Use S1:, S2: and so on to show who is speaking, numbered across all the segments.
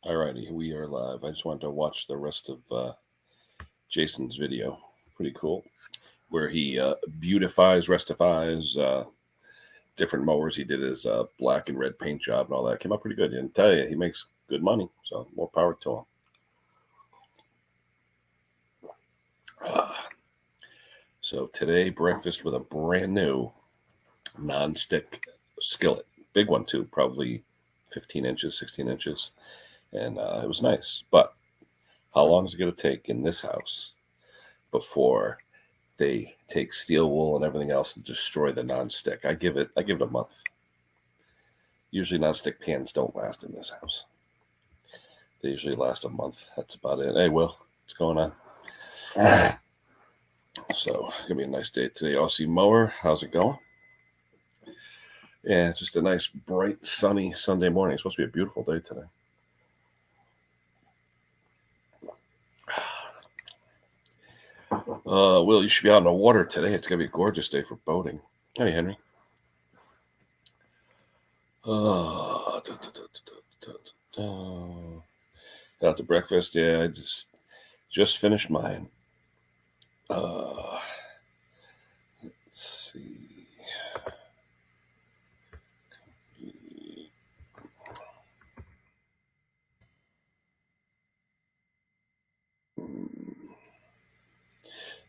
S1: Alrighty, we are live. I just wanted to watch the rest of Jason's video. Pretty cool. Where he beautifies, restifies different mowers. He did his black and red paint job and all that. Came out pretty good. And tell you, he makes good money. So more power to him. So today, breakfast with a brand new non-stick skillet. Big one too, probably 15 inches, 16 inches. And it was nice. But how long is it going to take in this house before they take steel wool and everything else and destroy the nonstick? I give it a month. Usually nonstick pans don't last in this house. They usually last a month. That's about it. Hey, Will, what's going on? So gonna be a nice day today. Aussie mower, how's it going? Yeah, just a nice bright sunny Sunday morning. It's supposed to be a beautiful day today. Will, you should be out in the water today. It's gonna be a gorgeous day for boating. Hey, Henry. Out to breakfast. Yeah, I just finished mine. Let's see.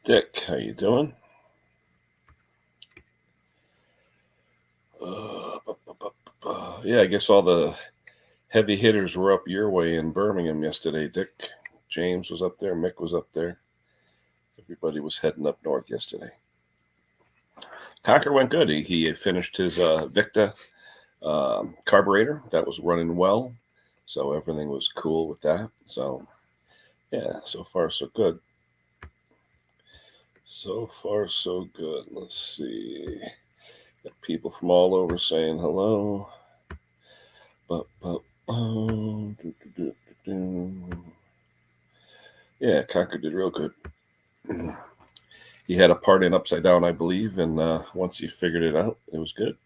S1: Dick, how you doing? Yeah, I guess all the heavy hitters were up your way in Birmingham yesterday, Dick. James was up there. Mick was up there. Everybody was heading up north yesterday. Conquer went good. He finished his Victa carburetor. That was running well. So everything was cool with that. So, yeah, so far so good. So far so good. Let's see. Got people from all over saying hello. Yeah, Conquer did real good. He had a part in upside down, I believe, and once he figured it out, it was good.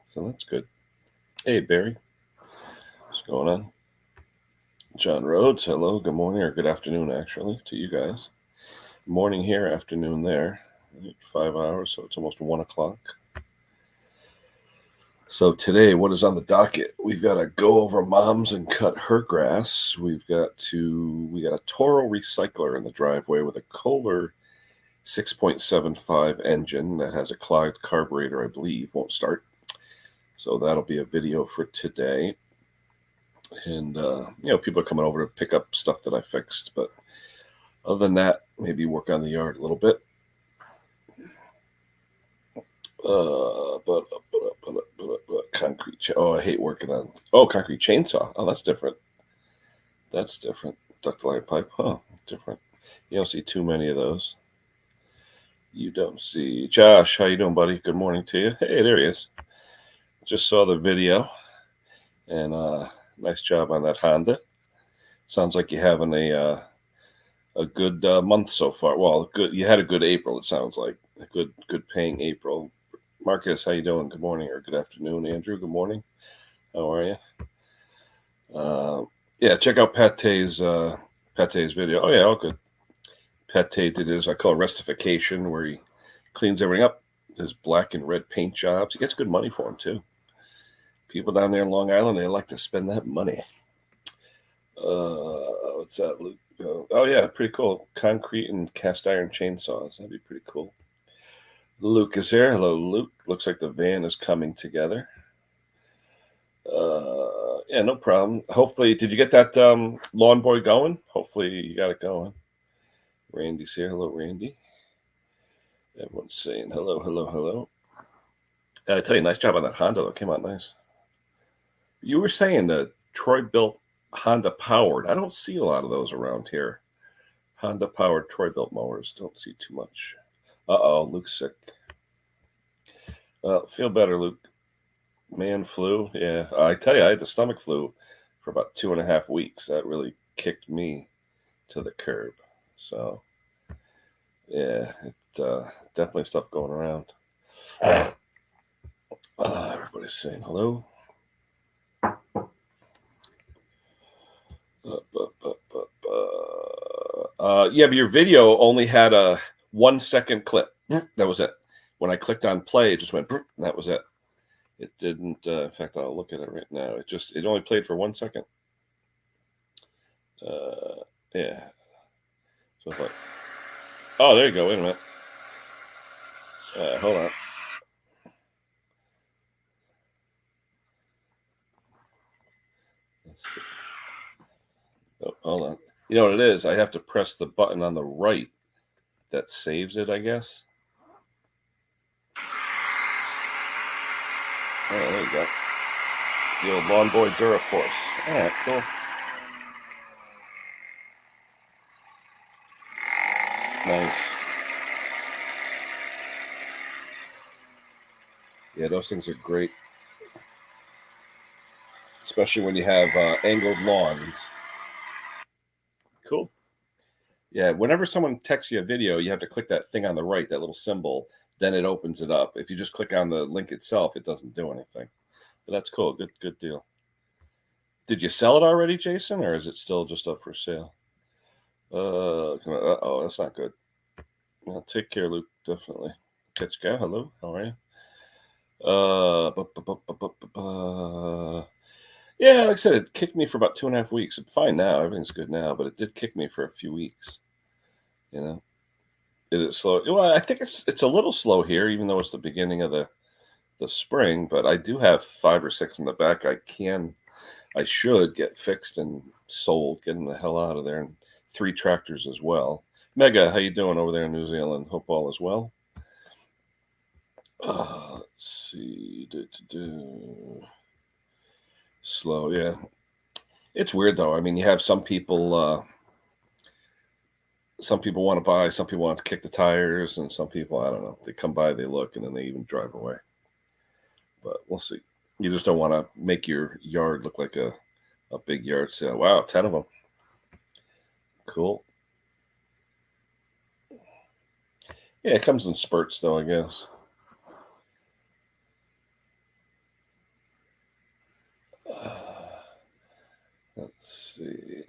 S1: So that's good. Hey, Barry. What's going on? John Rhodes, hello. Good morning, or good afternoon, actually, to you guys. Morning here, afternoon there. 5 hours, so it's almost 1 o'clock. So today, what is on the docket? We've got to go over Mom's and cut her grass. We got a Toro recycler in the driveway with a Kohler 6.75 engine that has a clogged carburetor, I believe, won't start. So that'll be a video for today. And, people are coming over to pick up stuff that I fixed. But other than that, maybe work on the yard a little bit. Concrete. I hate working on. Concrete chainsaw. Oh, that's different. Ductile iron pipe. Huh, different. You don't see too many of those. You don't see. Josh, how you doing, buddy? Good morning to you. Hey, there he is. Just saw the video, and nice job on that Honda. Sounds like you're having a good month so far. Well, good. You had a good April. It sounds like a good paying April. Marcus, how you doing? Good morning or good afternoon, Andrew. Good morning. How are you? Yeah, check out Pate's video. Oh yeah, all good. Pate did his, I call it restification, where he cleans everything up. His black and red paint jobs. He gets good money for them too. People down there in Long Island, they like to spend that money. What's that, Luke? Oh yeah, pretty cool. Concrete and cast iron chainsaws. That'd be pretty cool. Luke is here. Hello, Luke. Looks like the van is coming together. Yeah, no problem. Hopefully, did you get that lawn boy going? Hopefully, you got it going. Randy's here. Hello, Randy. Everyone's saying hello, hello, hello. I tell you, nice job on that Honda, though. Came out nice. You were saying that Troy built Honda powered. I don't see a lot of those around here. Honda powered Troy built mowers. Don't see too much. Luke's sick. Feel better, Luke. Man flu. Yeah, I tell you, I had the stomach flu for about 2.5 weeks. That really kicked me to the curb. So, yeah, definitely stuff going around. Everybody's saying hello. Yeah, but your video only had a 1 second clip. That was it. When I clicked on play, it just went, and that was it. It didn't. In fact, I'll look at it right now. It only played for 1 second. Yeah. So if I, oh, there you go. Wait a minute. Hold on. Let's see. Oh, hold on. You know what it is? I have to press the button on the right that saves it, I guess. Oh, there you go. The old Lawn Boy Duraforce. All right, cool. Nice. Yeah, those things are great, especially when you have angled lawns. Cool. Yeah, whenever someone texts you a video, you have to click that thing on the right, that little symbol, then it opens it up. If you just click on the link itself, it doesn't do anything. But that's cool. Good deal. Did you sell it already, Jason, or is it still just up for sale? Oh, that's not good. Well, take care, Luke. Definitely. Catch you. Hello. How are you? Yeah, like I said, it kicked me for about 2.5 weeks. I'm fine now. Everything's good now, but it did kick me for a few weeks. You know, it is slow. Well, I think it's a little slow here, even though it's the beginning of the spring. But I do have 5 or 6 in the back. I should get fixed and sold, getting the hell out of there, and 3 tractors as well. Mega, how you doing over there in New Zealand? Hope all is well. Let's see. Slow, yeah. It's weird though. I mean, you have some people. Some people want to buy. Some people want to kick the tires, and some people, I don't know. They come by, they look, and then they even drive away. But we'll see. You just don't want to make your yard look like a big yard sale. Wow, 10 of them. Cool. Yeah, it comes in spurts, though, I guess. Let's see.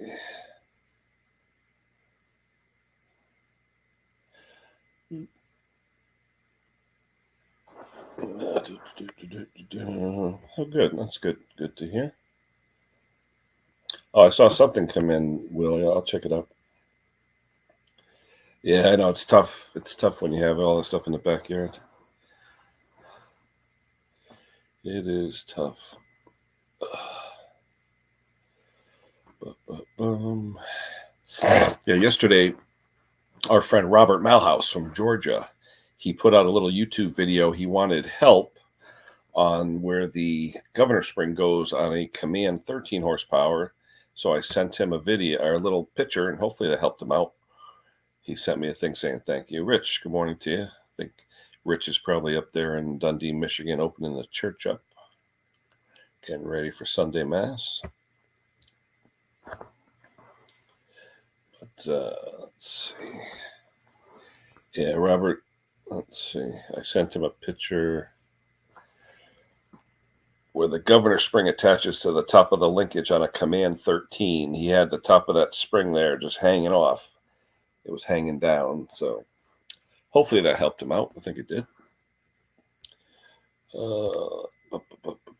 S1: Oh, good. That's good. Good to hear. Oh, I saw something come in, Will. I'll check it out. Yeah, I know it's tough. It's tough when you have all that stuff in the backyard. It is tough. Yeah, yesterday, our friend Robert Malhouse from Georgia, he put out a little YouTube video. He wanted help on where the Governor Spring goes on a Command 13 horsepower. So I sent him a video or a little picture, and hopefully that helped him out. He sent me a thing saying thank you. Rich, good morning to you. I think Rich is probably up there in Dundee, Michigan, opening the church up, getting ready for Sunday Mass. But let's see. Yeah, Robert, let's see. I sent him a picture where the Governor Spring attaches to the top of the linkage on a Command 13. He had the top of that spring there just hanging off. It was hanging down. So hopefully that helped him out. I think it did.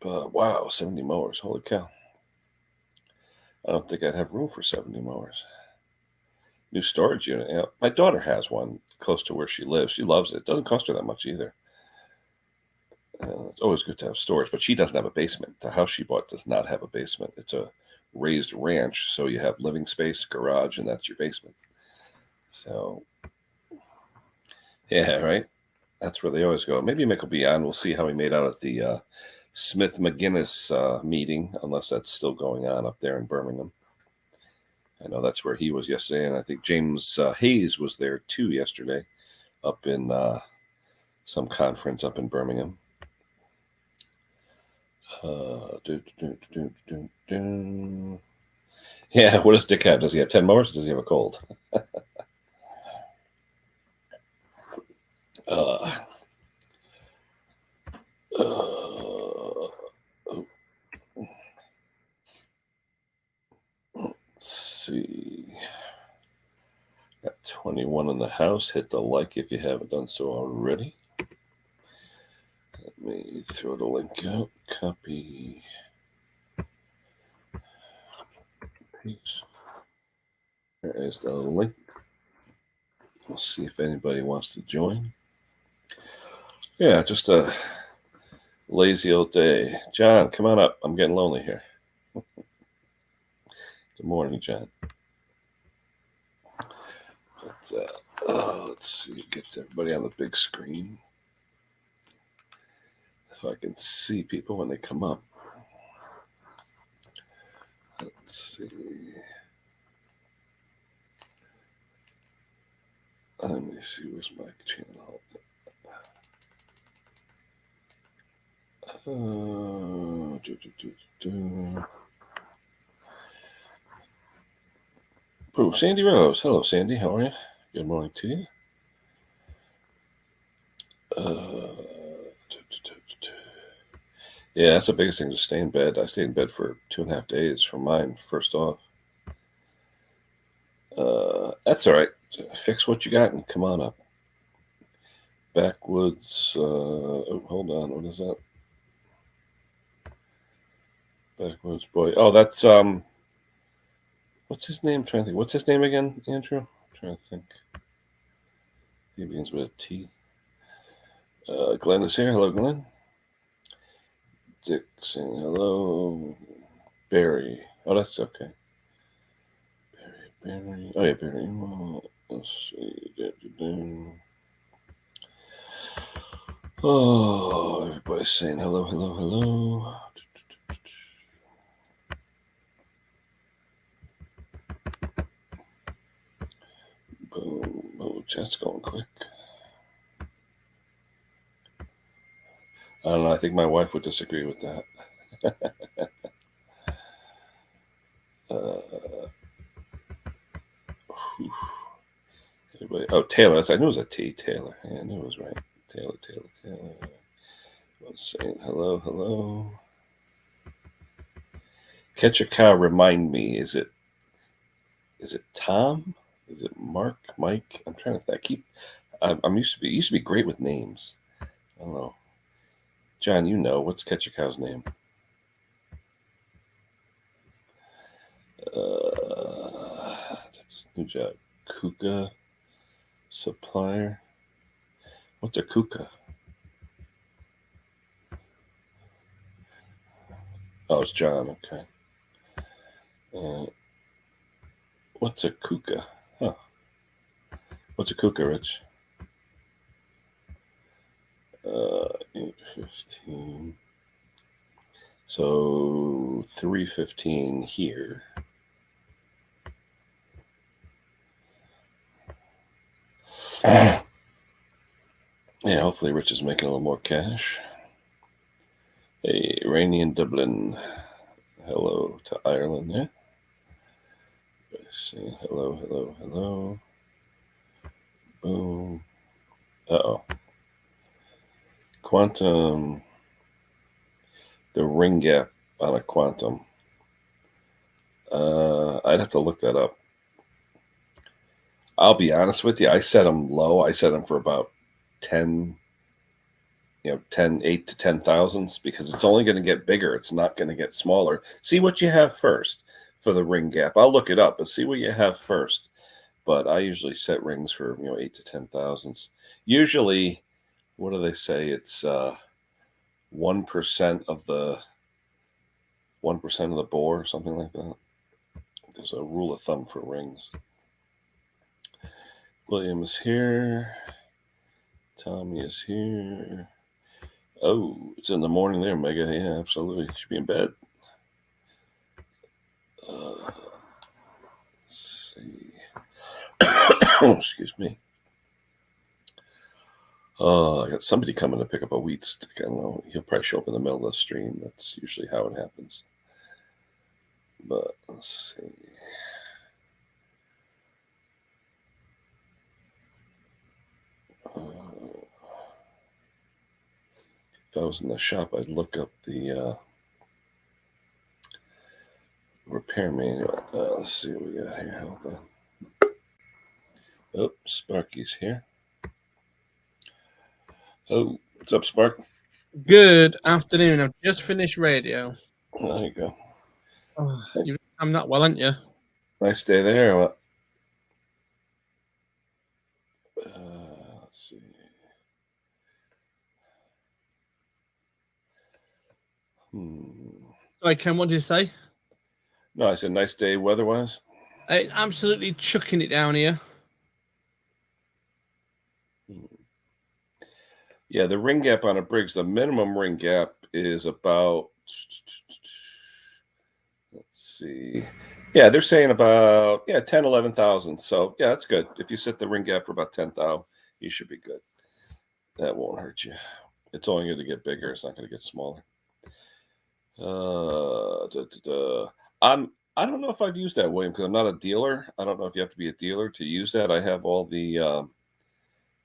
S1: Wow, 70 mowers. Holy cow. I don't think I'd have room for 70 mowers. New storage unit. Yeah, my daughter has one close to where she lives. She loves it. It doesn't cost her that much either. It's always good to have storage, but she doesn't have a basement. The house she bought does not have a basement. It's a raised ranch, so you have living space, garage, and that's your basement. So, yeah, right. That's where they always go. Maybe Mick will be on. We'll see how he made out at the Smith McGinnis meeting, unless that's still going on up there in Birmingham. I know that's where he was yesterday, and I think James Hayes was there too yesterday, up in some conference up in Birmingham. Yeah, what does Dick have? Does he have 10 mowers? Or does he have a cold? Let's see. 21 in the house. Hit the like if you haven't done so already. Let me throw the link out. Copy. Paste. There is the link. We'll see if anybody wants to join. Yeah, just a lazy old day. John, come on up. I'm getting lonely here. Good morning, John. But, let's see. Get everybody on the big screen so I can see people when they come up. Let's see. Let me see. Where's my channel? Oh, Sandy Rose. Hello, Sandy. How are you? Good morning to you. Yeah, that's the biggest thing, to stay in bed. I stayed in bed for 2.5 days from mine, first off. That's all right. Fix what you got and come on up. Backwoods. Oh, hold on. What is that? Backwoods boy. Oh, that's what's his name? I'm trying to think. What's his name again, Andrew? I'm trying to think. He begins with a T. Glenn is here. Hello, Glenn. Dick saying hello. Barry. Oh, that's okay. Barry. Oh, yeah, Barry. Let's see. Oh, everybody's saying hello, hello, hello. Boom. Oh, chat's going quick. I don't know. I think my wife would disagree with that. Anybody? Oh, Taylor. I knew it was a T. Taylor. Yeah, I knew it was right. Taylor. I'm saying hello, hello. Catch a cow. Remind me. Is it Tom? Is it Mark? Mike? I'm trying to think. I'm used to be great with names. I don't know. John, you know what's Catch a Cow's name? Good job. Kuka supplier. What's a Kuka? Oh, it's John. Okay. What's a Kuka? Huh. What's a Kuka, Rich? 8:15. So 3:15 here. Yeah, hopefully Rich is making a little more cash. Hey, Rainy in Dublin. Hello to Ireland, yeah? Saying hello. Boom. Uh-oh. Quantum. The ring gap on a quantum. I'd have to look that up. I'll be honest with you. I set them low. I set them for about 10, 8 to 10 thousandths, because it's only going to get bigger. It's not going to get smaller. See what you have first for the ring gap. I'll look it up, but see what you have first. But I usually set rings for 8 to 10 thousandths. Usually, what do they say? It's 1% of the 1% of the bore, or something like that. There's a rule of thumb for rings. William is here. Tommy is here. Oh, it's in the morning there, Mega. Yeah, absolutely. Should be in bed. Let's see. Excuse me. I got somebody coming to pick up a wheat stick. I don't know. He'll probably show up in the middle of the stream. That's usually how it happens. But let's see. If I was in the shop, I'd look up the repair manual. Let's see what we got here. Hold on. Oh, Sparky's here. Oh, what's up, Spark?
S2: Good afternoon. I've just finished radio.
S1: There you go.
S2: Oh, I'm not well, aren't you?
S1: Nice day there. What? Let's see.
S2: Sorry, Ken, what did you say?
S1: No, I said nice day weather-wise.
S2: Absolutely chucking it down here.
S1: Yeah, the ring gap on a Briggs, the minimum ring gap is about, let's see. Yeah, they're saying about 10, 11,000. So yeah, that's good. If you set the ring gap for about 10,000, you should be good. That won't hurt you. It's only going to get bigger. It's not going to get smaller. I don't know if I've used that, William, because I'm not a dealer. I don't know if you have to be a dealer to use that. I have all the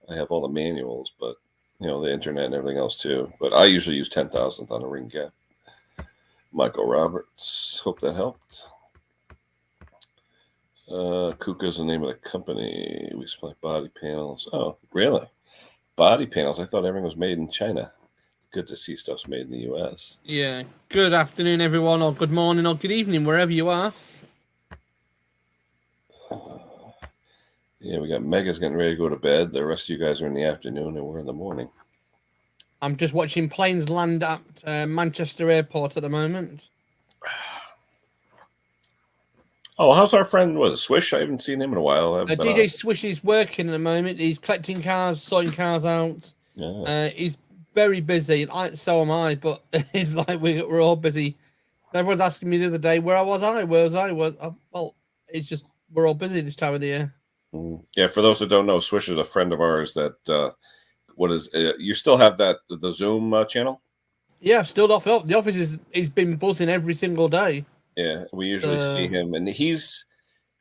S1: manuals, but the internet and everything else too. But I usually use 10,000 on a ring gap. Michael Roberts, hope that helped. Kuka's the name of the company. We supply body panels. Oh, really? Body panels? I thought everything was made in China. Good to see stuff's made in the U.S.
S2: Yeah. Good afternoon, everyone, or good morning, or good evening, wherever you are.
S1: Yeah, we got Mega's getting ready to go to bed. The rest of you guys are in the afternoon, and we're in the morning.
S2: I'm just watching planes land at Manchester Airport at the moment.
S1: Oh, how's our friend? Was it Swish? I haven't seen him in a while.
S2: DJ Swish is working at the moment. He's collecting cars, sorting cars out.
S1: Yeah.
S2: He's very busy. So am I, but it's like we're all busy. Everyone's asking me the other day, where was I? Well, it's just we're all busy this time of the year.
S1: Yeah, for those that don't know, Swish is a friend of ours that you still have the Zoom channel?
S2: Yeah, still off. The office he's been buzzing every single day.
S1: Yeah, we usually see him, and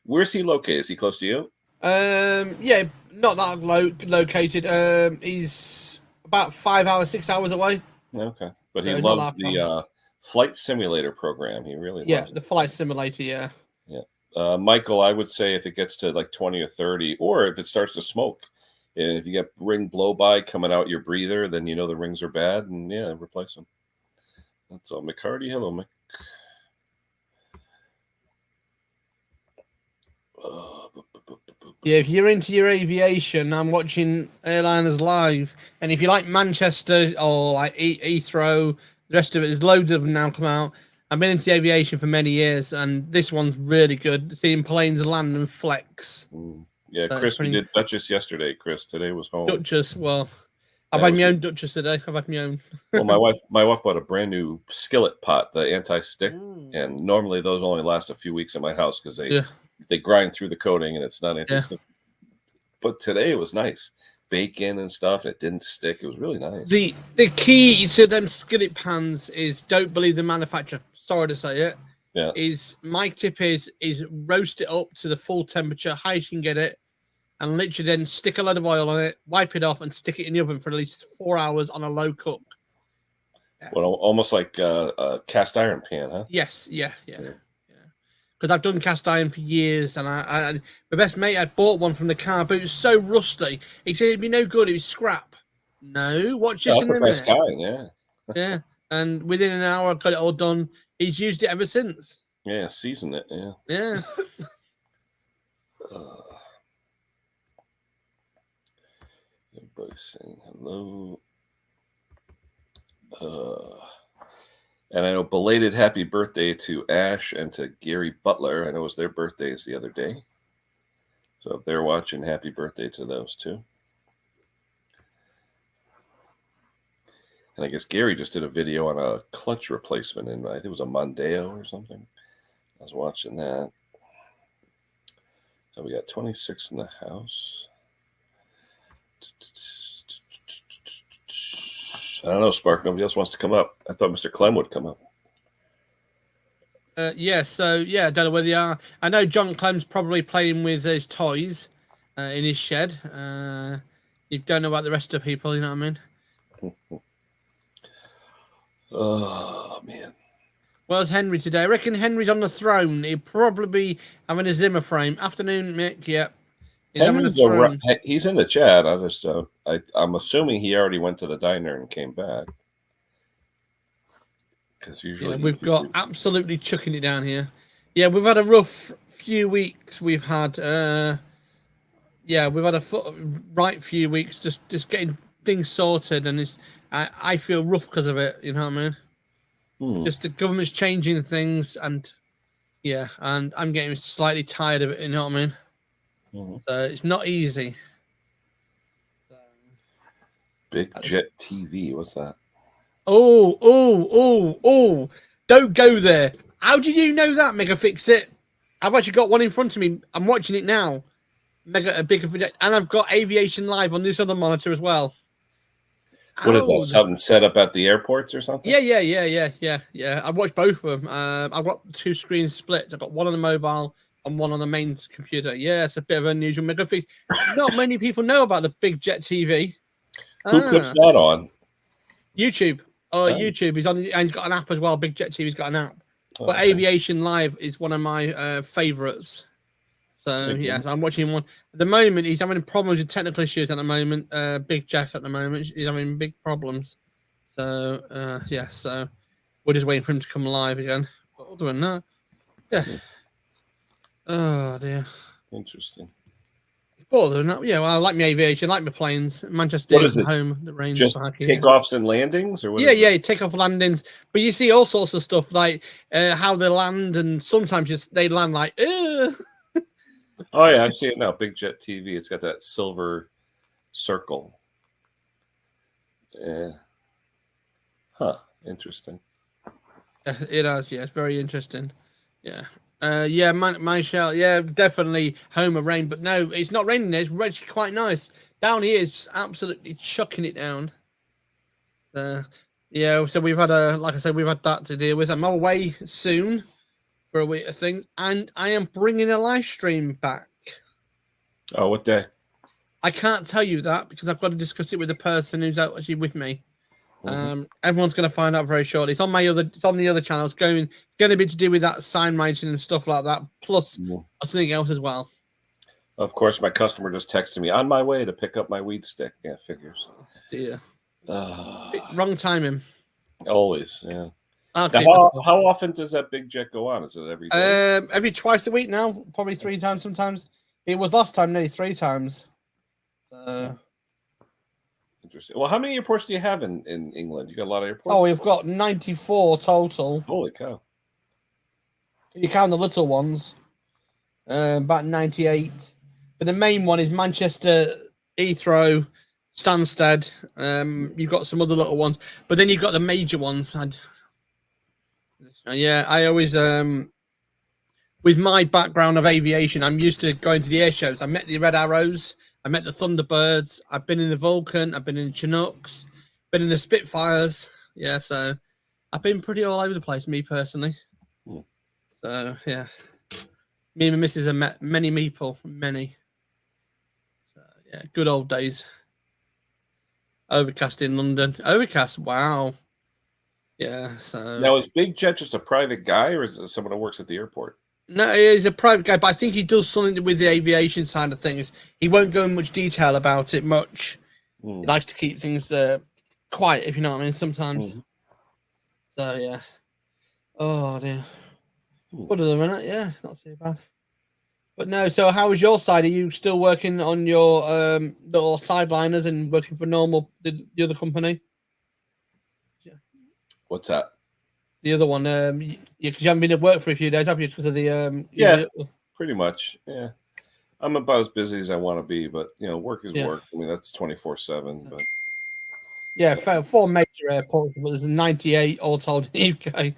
S1: where's he located? Is he close to you?
S2: Yeah, not that located. He's about 5 hours, 6 hours away.
S1: Okay, but he loves the flight simulator program. He really loves
S2: the flight simulator. Yeah.
S1: Michael, I would say if it gets to like 20 or 30, or if it starts to smoke, and if you get ring blow by coming out your breather, then you know the rings are bad, and replace them. That's all. McCarty, hello, Mick.
S2: Yeah, if you're into your aviation, I'm watching Airliners Live, and if you like Manchester or like Heathrow, the rest of it, there's loads of them now come out. I've been into aviation for many years, and this one's really good. Seeing planes land and flex.
S1: Yeah, so Chris, we did Duchess yesterday. Chris, today was home.
S2: Duchess, well, I've had my own Duchess today. I've had my own.
S1: Well, my wife bought a brand new skillet pot, the anti-stick, and normally those only last a few weeks in my house because they grind through the coating and it's not anti-stick. But today it was nice. Bacon and stuff, and it didn't stick. It was really nice.
S2: The key to them skillet pans is don't believe the manufacturer. Sorry to say it.
S1: Yeah.
S2: My tip is roast it up to the full temperature, high as you can get it, and literally then stick a load of oil on it, wipe it off, and stick it in the oven for at least 4 hours on a low cook.
S1: Yeah. Well, almost like a cast iron pan, huh?
S2: Yes, yeah. Because I've done cast iron for years, and I my best mate had bought one from the car, but it was so rusty. He said it'd be no good. It was scrap. No, watch this in a minute. Yeah, and within an hour, I got it all done. He's used it ever since.
S1: Yeah, season it.
S2: Yeah.
S1: Everybody's saying hello. And I know belated happy birthday to Ash and to Gary Butler. I know it was their birthdays the other day. So if they're watching, happy birthday to those two. And I guess Gary just did a video on a clutch replacement, and I think it was a Mondeo or something. I was watching that. So we got 26 in the house. I don't know, Spark. Nobody else wants to come up. I thought Mr. Clem would come up.
S2: I don't know whether they are. I know John Clem's probably playing with his toys in his shed. You don't know about the rest of the people, you know what I mean?
S1: Oh, man.
S2: Where's Henry today? I reckon Henry's on the throne. He'll probably be having a Zimmer frame. Afternoon, Mick. Yep. He's having a
S1: Henry's
S2: throne.
S1: he's in the chat. I'm assuming he already went to the diner and came back. Because usually
S2: we've got absolutely chucking it down here. Yeah, we've had a rough few weeks. We've had we've had a right few weeks just getting things sorted, and I feel rough because of it. You know what I mean? Just the government's changing things, and and I'm getting slightly tired of it. You know what I mean? So it's not easy.
S1: Big Jet TV. What's that?
S2: Oh! Don't go there. How do you know that, Mega Fix It? I've actually got one in front of me. I'm watching it now. A bigger project, and I've got Aviation Live on this other monitor as well.
S1: What is that? Something set up at the airports or something?
S2: Yeah. I've watched both of them. I've got 2 screens split. I've got one on the mobile and one on the main computer. Yeah, it's a bit of an unusual Mega Fix. Not many people know about the Big Jet TV.
S1: Who puts that on?
S2: YouTube. YouTube. He's on, and he's got an app as well. Big Jet TV's got an app. But okay. Aviation Live is one of my favorites. So yes, I'm watching one. At the moment, he's having problems with technical issues. At the moment, Big Jet at the moment, he's having big problems. So so we're just waiting for him to come live again. But other than that, oh dear.
S1: Interesting.
S2: But other than that, well, I like my aviation, I like my planes. Manchester is the home that rains.
S1: Just takeoffs and landings, or what?
S2: Yeah, takeoff landings. But you see all sorts of stuff like how they land, and sometimes they land like.
S1: Oh yeah, I see it now. Big Jet TV. It's got that silver circle. Yeah. Huh. Interesting.
S2: It has. Yeah, it's very interesting. Yeah. My shell. Yeah, definitely home of rain. But no, it's not raining there. It's actually quite nice. Down here, it's absolutely chucking it down. So we've had like I said, we've had that to deal with. I'm away soon for a week of things, and I am bringing a live stream back.
S1: Oh, what day?
S2: I can't tell you that because I've got to discuss it with the person who's actually with me. Everyone's going to find out very shortly. It's on the other channel. It's going to be to do with that sign writing and stuff like that, plus something else as well.
S1: Of course, my customer just texted me on my way to pick up my weed stick. Yeah, figures.
S2: Oh, dear. Wrong timing.
S1: Always, yeah.
S2: Okay,
S1: now, how often does that Big Jet go on? Is it every day?
S2: Every twice a week now, probably 3 times sometimes. It was last time nearly 3 times.
S1: Interesting. Well, how many airports do you have in England? You got a lot of airports?
S2: Oh, we've got 94 total.
S1: Holy cow.
S2: You count the little ones, about 98. But the main one is Manchester, Heathrow, Stansted. You've got some other little ones. But then you've got the major ones. I always... with my background of aviation, I'm used to going to the air shows. I met the Red Arrows. I met the Thunderbirds. I've been in the Vulcan. I've been in the Chinooks. Been in the Spitfires. Yeah, so I've been pretty all over the place, me personally. So, yeah. Me and my missus have met many people. Many. So, yeah, good old days. Overcast in London. Overcast, wow. Yeah, so...
S1: Now, is Big Jet just a private guy, or is it someone who works at the airport?
S2: No, he's a private guy, but I think he does something with the aviation side of things. He won't go in much detail about it much. He likes to keep things quiet, if you know what I mean, sometimes. So, yeah. Oh, dear. Other than that, yeah, it's not too bad. But no, so how was your side? Are you still working on your little sideliners and working for the other company?
S1: What's that?
S2: The other one, because you haven't been at work for a few days, have you? Because of the
S1: pretty much. Yeah, I'm about as busy as I want to be, but work is work. I mean, that's 24/7. But
S2: yeah, 4 major airports, but there's 98 all told in the UK.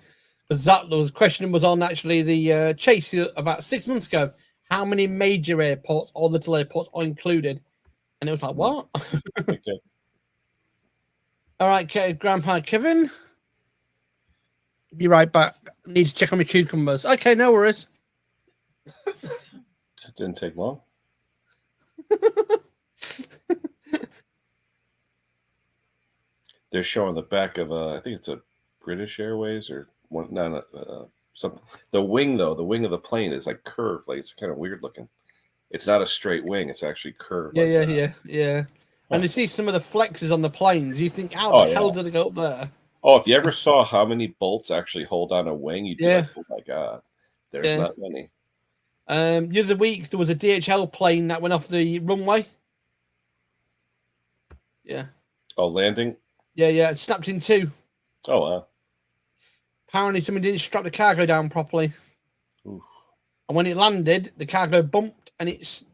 S2: Because that question was on actually the Chase about 6 months ago. How many major airports or little airports are included? And it was like, what?
S1: Okay.
S2: All right, Grandpa Kevin. Be right back. Need to check on my cucumbers. Okay, no worries.
S1: It didn't take long. They're showing the back of I think it's a British Airways or one. No, something. The wing though, the wing of the plane is like curved, like it's kind of weird looking. it's not a straight wing; it's actually curved.
S2: Yeah,
S1: like
S2: yeah,
S1: that.
S2: yeah. And you see some of the flexes on the planes. You think, how
S1: Oh
S2: the hell
S1: yeah.
S2: did they go up there?
S1: Oh, if you ever saw how many bolts actually hold on a wing, you'd be
S2: Yeah,
S1: like, "Oh my god, there's
S2: yeah.
S1: not many."
S2: The other week there was a DHL plane that went off the runway. Yeah,
S1: Oh, landing.
S2: yeah. It snapped in two.
S1: Oh wow.
S2: Apparently, someone didn't strap the cargo down properly,
S1: Oof.
S2: and when it landed, the cargo bumped, and it's.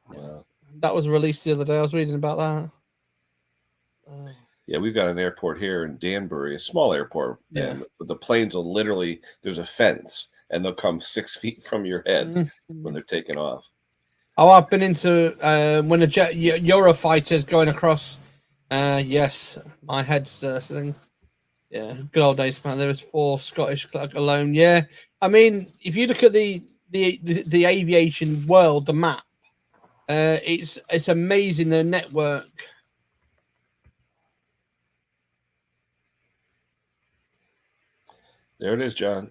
S1: Wow.
S2: That was released the other day. I was reading about that.
S1: Yeah, we've got an airport here in Danbury, a small airport,
S2: Yeah.
S1: and the planes will literally there's a fence, and they'll come 6 feet from your head when they're taking off.
S2: Oh, I've been into when a jet Eurofighter's going across. Yes, my head's thing. Yeah, good old days, man. There was 4 Scottish alone. Yeah, I mean, if you look at the aviation world, the map, it's amazing the network.
S1: There it is, John.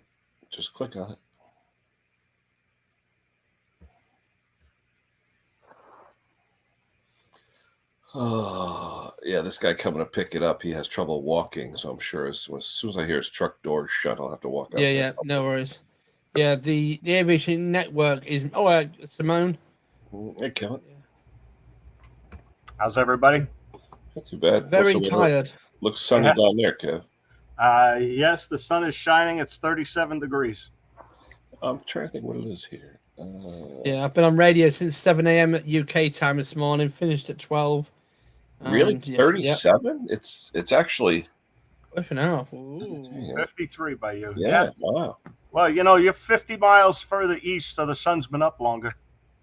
S1: Just click on it. Oh, yeah, this guy coming to pick it up, he has trouble walking, so I'm sure as soon as I hear his truck door shut, I'll have to walk out.
S2: Yeah, no worries. Yeah, the aviation network is. Oh, Simone.
S1: Hey, Kevin.
S3: How's everybody?
S1: Not too bad.
S2: Very tired.
S1: Looks sunny down there, Kev.
S3: Yes, the sun is shining. It's 37 degrees.
S1: I'm trying to think what it is here.
S2: Yeah, I've been on radio since 7 a.m. at UK time this morning. Finished at 12.
S1: Really, 37? Yep. It's actually.
S2: Whipping out.
S3: 53 by you.
S1: Yeah. Wow.
S3: Well, you're 50 miles further east, so the sun's been up longer.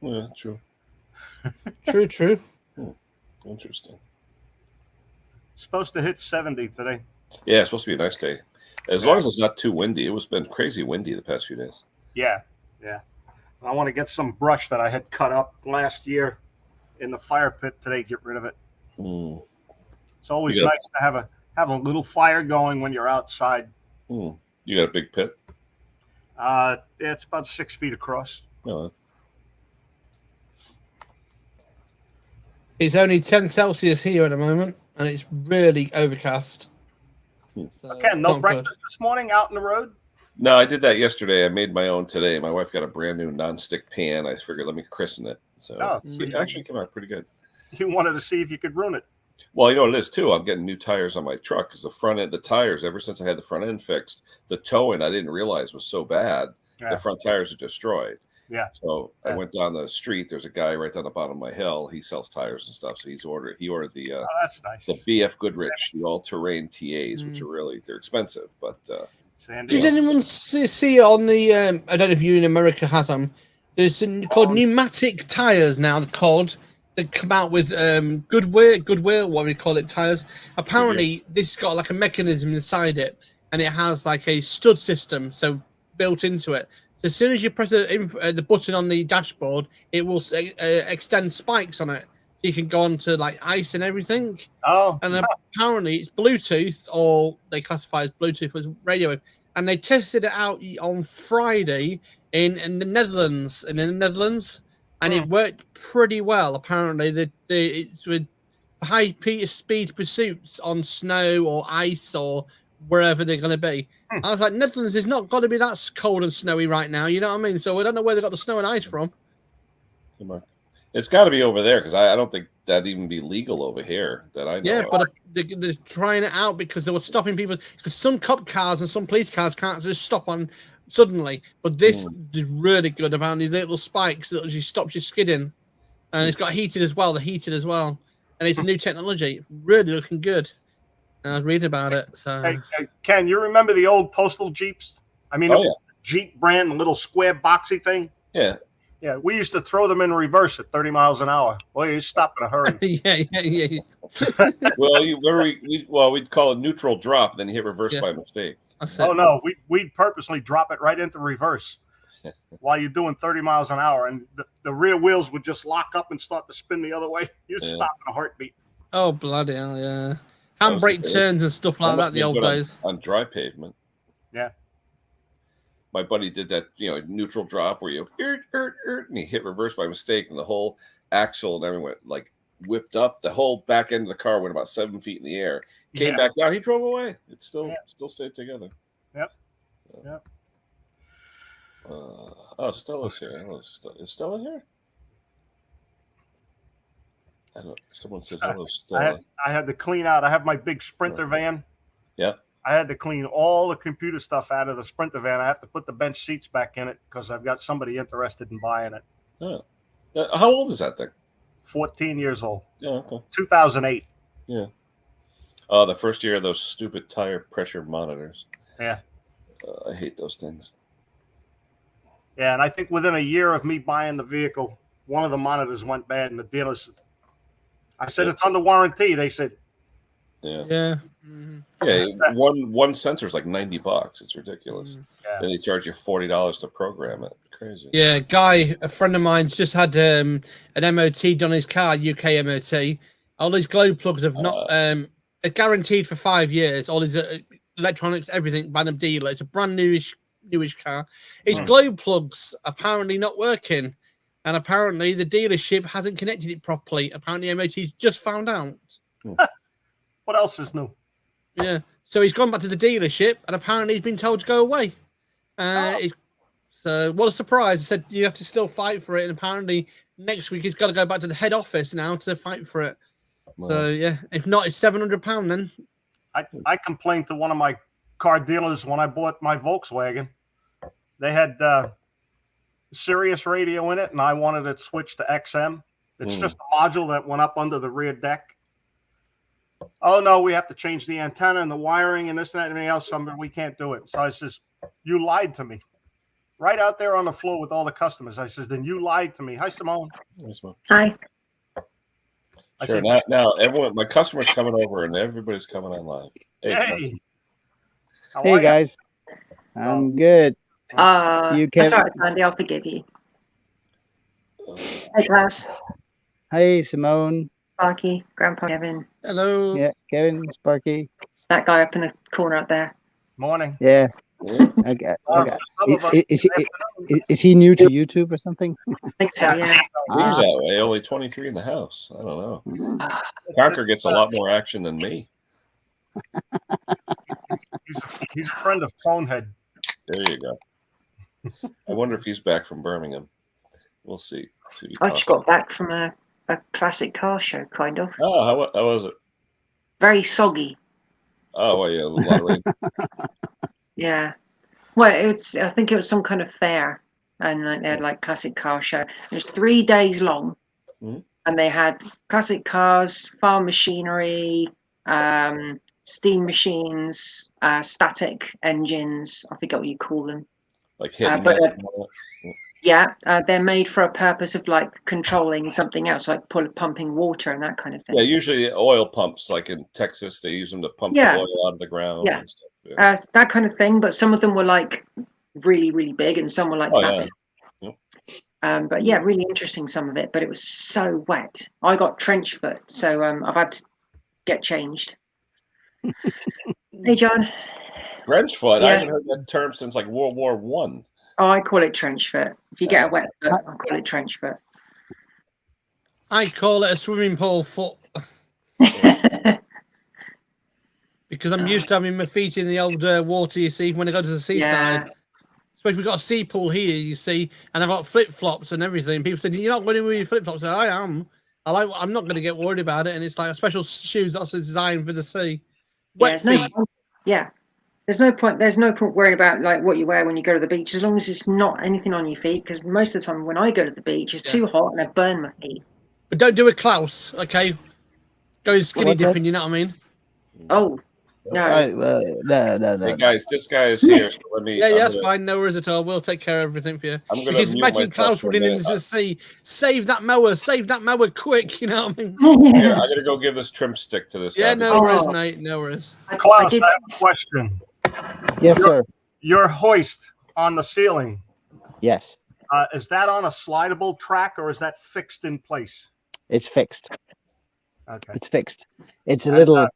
S1: Yeah, true.
S2: True.
S1: Interesting.
S3: Supposed to hit 70 today.
S1: Yeah, it's supposed to be a nice day. As long as it's not too windy. It's been crazy windy the past few days.
S3: Yeah. I want to get some brush that I had cut up last year in the fire pit today. Get rid of it. It's always nice to have a little fire going when you're outside.
S1: You got a big pit?
S3: It's about 6 feet across.
S1: Oh.
S2: It's only 10 Celsius here at the moment, and it's really overcast.
S3: So, okay, no breakfast this morning out in the road?
S1: No, I did that yesterday. I made my own today. My wife got a brand new nonstick pan. I figured let me christen it. So it actually came out pretty good.
S3: You wanted to see if you could ruin it.
S1: Well, you know what it is too. I'm getting new tires on my truck because the front end, the tires, ever since I had the front end fixed, the towing I didn't realize was so bad. Yeah. The front tires are destroyed.
S3: Yeah.
S1: So I went down the street. There's a guy right down the bottom of my hill. He sells tires and stuff. So he ordered the
S3: that's nice.
S1: The BF Goodrich, the all-terrain TAs, which are they're expensive, but
S2: did anyone see on the I don't know if you in America has them. There's called pneumatic tires now. They come out with Goodwill, what we call it, tires. Apparently, this has got like a mechanism inside it, and it has like a stud system, so built into it. So as soon as you press the button on the dashboard, it will extend spikes on it, so you can go on to like ice and everything.
S3: Oh,
S2: and apparently it's Bluetooth, or they classify as Bluetooth as radio wave. And they tested it out on Friday in the Netherlands, and it worked pretty well. Apparently, it's with high speed pursuits on snow or ice or wherever they're going to be. I was like, Netherlands is not going to be that cold and snowy right now. You know what I mean? So I don't know where they got the snow and ice from.
S1: It's got to be over there because I don't think that'd even be legal over here that I know.
S2: Yeah, but they're trying it out because they were stopping people. Because some cop cars and some police cars can't just stop on suddenly. But this is really good about the little spikes that just stops you skidding. And it's got heated as well. And it's a new technology. It's really looking good. And I was reading about it. So,
S3: hey, Ken, you remember the old postal Jeeps? I mean, Jeep brand, the little square boxy thing?
S1: Yeah.
S3: Yeah, we used to throw them in reverse at 30 miles an hour. Well, you stop in a hurry.
S2: yeah.
S1: Well, we'd call it neutral drop, then you hit reverse by mistake.
S3: Oh, no, we'd purposely drop it right into reverse while you're doing 30 miles an hour, and the rear wheels would just lock up and start to spin the other way. You'd stop in a heartbeat.
S2: Oh, bloody hell, yeah. Handbrake turns and stuff like that in the old days.
S1: On dry pavement.
S3: Yeah.
S1: my buddy did that, neutral drop where you and he hit reverse by mistake, and the whole axle and everything went like whipped up. The whole back end of the car went about 7 feet in the air. Came back down. He drove away. It still stayed together.
S3: Yep. Yep.
S1: Stella's here. Is Stella here? I don't. Someone said hello, Stella.
S3: I had to clean out. I have my big Sprinter van.
S1: Yeah.
S3: I had to clean all the computer stuff out of the Sprinter van. I have to put the bench seats back in it because I've got somebody interested in buying it.
S1: Oh. How old is that thing?
S3: 14 years old.
S1: Yeah. Okay.
S3: 2008.
S1: Yeah. Oh, the first year of those stupid tire pressure monitors.
S3: Yeah.
S1: I hate those things.
S3: Yeah, and I think within a year of me buying the vehicle, one of the monitors went bad, and the dealers. I said it's under warranty. They said.
S1: Yeah.
S2: Yeah.
S1: Yeah. One sensor is like $90. It's ridiculous.
S3: Yeah.
S1: And they charge you $40 to program it. Crazy.
S2: Yeah, Guy, a friend of mine's just had an MOT done on his car, UK MOT. All these glow plugs have not are guaranteed for 5 years. All these electronics, everything by the dealer. It's a brand newish car. His glow plugs apparently not working, and apparently the dealership hasn't connected it properly. Apparently MOT's just found out.
S3: What else is new?
S2: Yeah, so he's gone back to the dealership, and apparently he's been told to go away. So what a surprise! He said you have to still fight for it, and apparently next week he's got to go back to the head office now to fight for it. Wow. So yeah, if not, it's £700 then.
S3: I complained to one of my car dealers when I bought my Volkswagen. They had Sirius radio in it, and I wanted it switched to XM. It's just a module that went up under the rear deck. Oh no, we have to change the antenna and the wiring and this and that and everything else. We can't do it. So I says, you lied to me. Right out there on the floor with all the customers. I says, then you lied to me. Hi, Simone.
S4: Hi.
S1: Sure. Now everyone, my customers coming over, and everybody's coming on live.
S3: Hey.
S5: Hey guys. I'm good.
S4: You can. That's all right, Sandy. I'll forgive you. Hey, Klaus.
S5: Hey, Simone.
S4: Sparky. Grandpa Kevin.
S2: Hello.
S5: Yeah, Kevin, Sparky.
S4: That guy up in the corner up there.
S3: Morning.
S5: Yeah. Okay. Is he new to YouTube or something?
S4: I think so, yeah.
S1: He's that way. Only 23 in the house. I don't know. Conker gets a lot more action than me.
S3: He's a friend of Conehead.
S1: There you go. I wonder if he's back from Birmingham. We'll see.
S4: I just got back from a classic car show, kind of.
S1: Oh, how was it?
S4: Very soggy.
S1: Oh, well, yeah, a lot of rain.
S4: Yeah. Well, I think it was some kind of fair, and they had like classic car show. It was 3 days long, and they had classic cars, farm machinery, steam machines, static engines. I forget what you call them.
S1: Like
S4: they're made for a purpose of like controlling something else, like pumping water and that kind of thing.
S1: Yeah, usually oil pumps, like in Texas, they use them to pump the oil out of the ground.
S4: Yeah.
S1: And stuff. Yeah.
S4: That kind of thing. But some of them were like really, really big, and some were like that big. But yeah, really interesting, some of it. But it was so wet. I got trench foot, so I've had to get changed. Hey, John.
S1: Trench foot? I haven't heard that term since like World War One.
S4: Oh, I call it trench foot. If you get a wet foot, I call it trench foot.
S2: I call it a swimming pool foot. Because I'm used to having my feet in the old water, you see, when I go to the seaside. Especially we've got a sea pool here, you see, and I've got flip-flops and everything. People said, you're not going to with your flip-flops. I am. I'm not going to get worried about it. And it's like a special shoes that's designed for the sea. Wet feet.
S4: There's no point worrying about like what you wear when you go to the beach, as long as it's not anything on your feet. Because most of the time when I go to the beach, it's too hot and I burn my feet.
S2: But don't do a Klaus, okay? Go skinny dipping, you know what I mean?
S4: Oh, no.
S5: No.
S1: Hey guys, this guy is here. So let me.
S2: Yeah, that's fine. No worries at all. We'll take care of everything for you.
S1: I'm going
S2: to imagine Klaus running into the sea. Save that mower quick. You know what I mean?
S1: I'm going to go give this trim stick to this guy.
S2: Yeah, no worries, mate. No worries.
S3: Klaus, I have a question.
S5: Yes, sir.
S3: Your hoist on the ceiling.
S5: Yes.
S3: Is that on a slidable track or is that fixed in place?
S5: It's fixed.
S3: Okay.
S5: It's fixed. It's a little.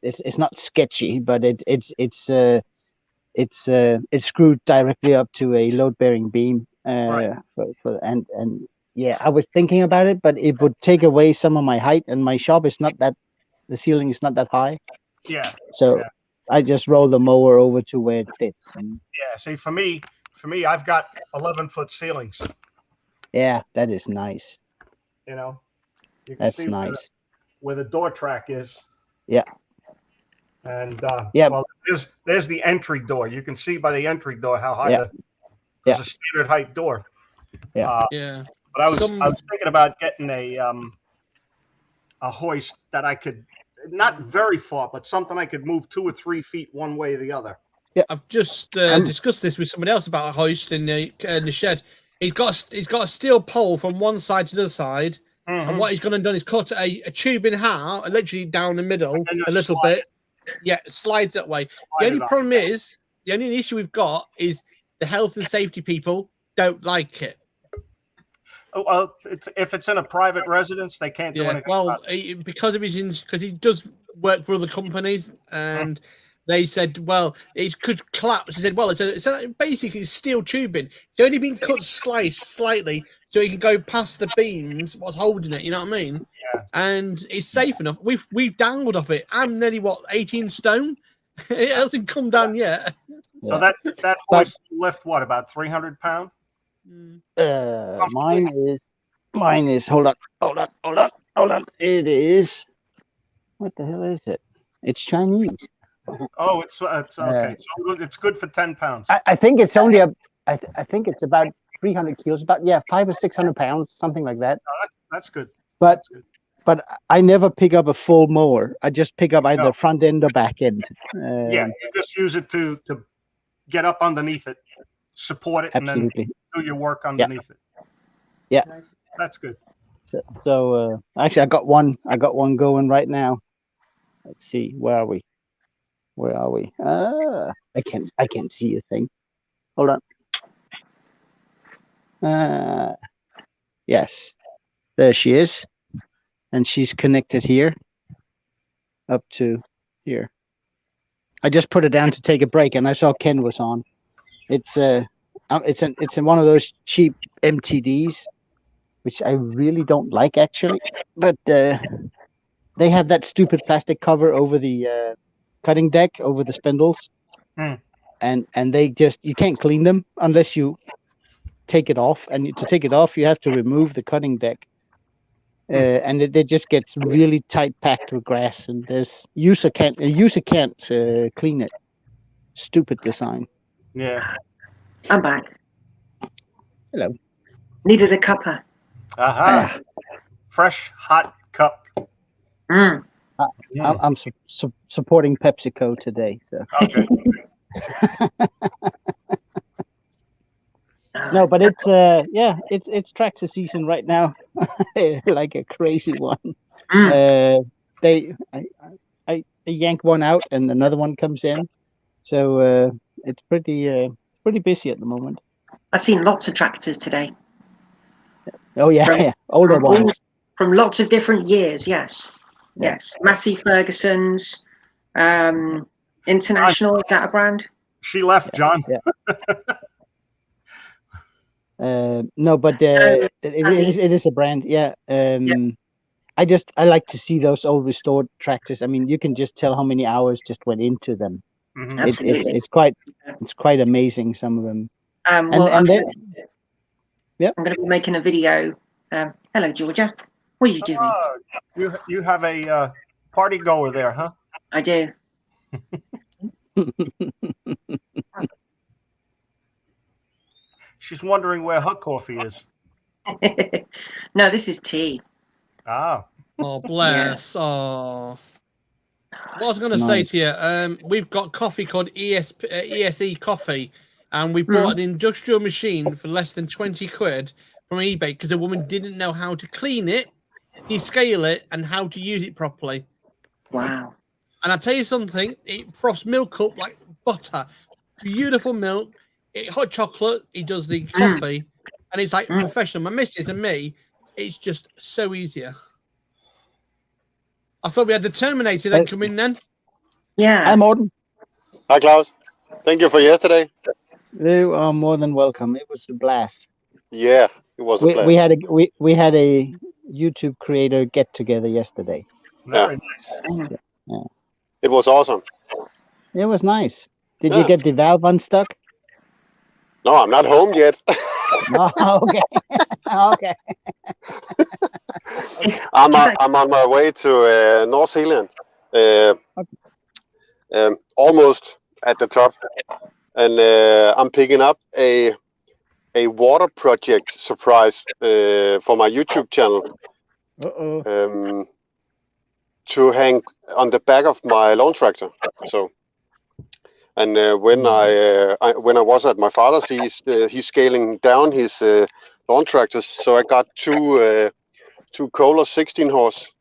S5: It's not sketchy, but it's it's screwed directly up to a load-bearing beam.
S3: Right.
S5: And yeah, I was thinking about it, but it would take away some of my height, and my shop is not that, the ceiling is not that high.
S3: Yeah.
S5: So
S3: Yeah.
S5: I just roll the mower over to where it fits. And
S3: Yeah. See, for me, I've got 11-foot ceilings.
S5: yeah, that is nice.
S3: You know, you can
S5: That's
S3: see
S5: nice.
S3: where the door track is.
S5: Yeah.
S3: And
S5: Yeah.
S3: well, there's the entry door. You can see by the entry door how high
S5: Yeah.
S3: there's a standard height door.
S5: Yeah.
S2: Yeah.
S3: But I was thinking about getting a hoist that I could, not very far, but something I could move 2 or 3 feet one way or the other.
S2: I've just discussed this with somebody else about a hoist in the shed. He's got a steel pole from one side to the other side, and what he's gone and done is cut a tube in half, literally down the middle a little bit. Yeah, slides that way. The only problem is, the only issue we've got is the health and safety people don't like it.
S3: Oh, well, if it's in a private residence, they can't do anything.
S2: Well, because he does work for other companies, and they said, well, it could collapse. He said, well, it's basically steel tubing. It's only been cut slightly, so it can go past the beams. What's holding it? You know what I mean?
S3: Yeah.
S2: And it's safe enough. We've dangled off it. I'm nearly 18 stone. It hasn't come down yet.
S3: So that hoist lift what, about 300 pounds?
S5: Mine is hold on. It is, what the hell is it? It's Chinese.
S3: Oh, it's okay. So it's good for 10 pounds.
S5: I think it's only I think it's about 300 kilos, about 500 or 600 pounds, something like that.
S3: Oh, that's good.
S5: But
S3: that's good.
S5: But I never pick up a full mower. I just pick up either front end or back end.
S3: Yeah, you just use it to get up underneath it, support it,
S5: absolutely.
S3: And then do your work underneath it.
S5: Yeah,
S3: that's good.
S5: So actually, I got one going right now. Let's see, where are we? I can't see a thing. Hold on. Yes, there she is. And she's connected here up to here. I just put it down to take a break, and I saw Ken was on. It's in one of those cheap MTDs, which I really don't like actually. But they have that stupid plastic cover over the cutting deck, over the spindles, and they just, you can't clean them unless you take it off. And to take it off, you have to remove the cutting deck. And it just gets really tight packed with grass, and a user can't clean it. Stupid design.
S3: Yeah.
S4: I'm back.
S5: Hello.
S4: Needed a cuppa.
S3: Aha. Fresh hot cup.
S4: Mm.
S5: I'm supporting PepsiCo today. So.
S3: Okay.
S5: No, but it's it's tractor season right now, like a crazy one. I yank one out and another one comes in, so it's pretty busy at the moment.
S4: I've seen lots of tractors today.
S5: Oh yeah, older ones
S4: from lots of different years. Yes, Massey Ferguson's, International. Is that a brand?
S3: She left, John.
S5: Yeah. No, but it is a brand. Yeah. I like to see those old restored tractors. I mean, you can just tell how many hours just went into them.
S4: Absolutely.
S5: It's quite amazing, some of them.
S4: I'm going to be making a video. Hello, Georgia. What are you doing?
S3: You have a party goer there, huh?
S4: I do.
S3: She's wondering where her coffee is.
S4: No, this is tea.
S3: Ah.
S2: Oh, bless. Yeah. Oh. What I was going to say to you, we've got coffee called ESE coffee, and we bought an industrial machine for less than 20 quid from eBay because a woman didn't know how to clean it, descale it, and how to use it properly.
S4: Wow.
S2: And I'll tell you something, it froths milk up like butter. Beautiful milk, hot chocolate, he does the coffee, and it's like professional. My missus and me, it's just so easier. I thought we had the Terminator then come in then.
S4: Yeah.
S5: Hi, Morton.
S6: Hi, Klaus. Thank you for yesterday.
S5: You are more than welcome. It was a blast.
S6: Yeah, it was a blast.
S5: We had a YouTube creator get together yesterday.
S3: Very nice.
S5: Yeah.
S6: It was awesome.
S5: It was nice. Did
S6: Yeah.
S5: you get the valve unstuck?
S6: No, I'm not home yet.
S5: No, okay. Okay.
S6: I'm on my way to North Zealand. Almost at the top, and I'm picking up a water project surprise for my YouTube channel. To hang on the back of my lawn tractor. So, and when I was at my father's, he's scaling down his lawn tractors. So I got two Kohler 16 horse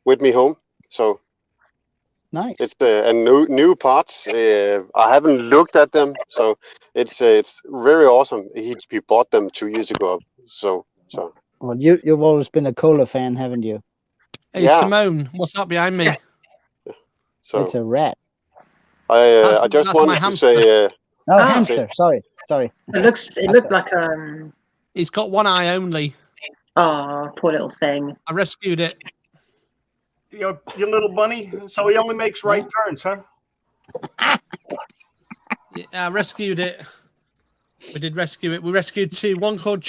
S6: with me home. So
S5: nice.
S6: It's and new parts. I haven't looked at them, so it's very awesome. He bought them 2 years ago. So.
S5: Well, you've always been a Kohler fan, haven't you?
S2: Hey, yeah. Simone, what's that behind me?
S6: So
S5: it's a rat.
S6: I just wanted to say.
S5: Hamster. Sorry.
S4: It looked like
S2: He's got one eye only.
S4: Oh, poor little thing.
S2: I rescued it.
S3: Your little bunny. So he only makes right turns, huh?
S2: Yeah, I rescued it. We did rescue it. We rescued two. One called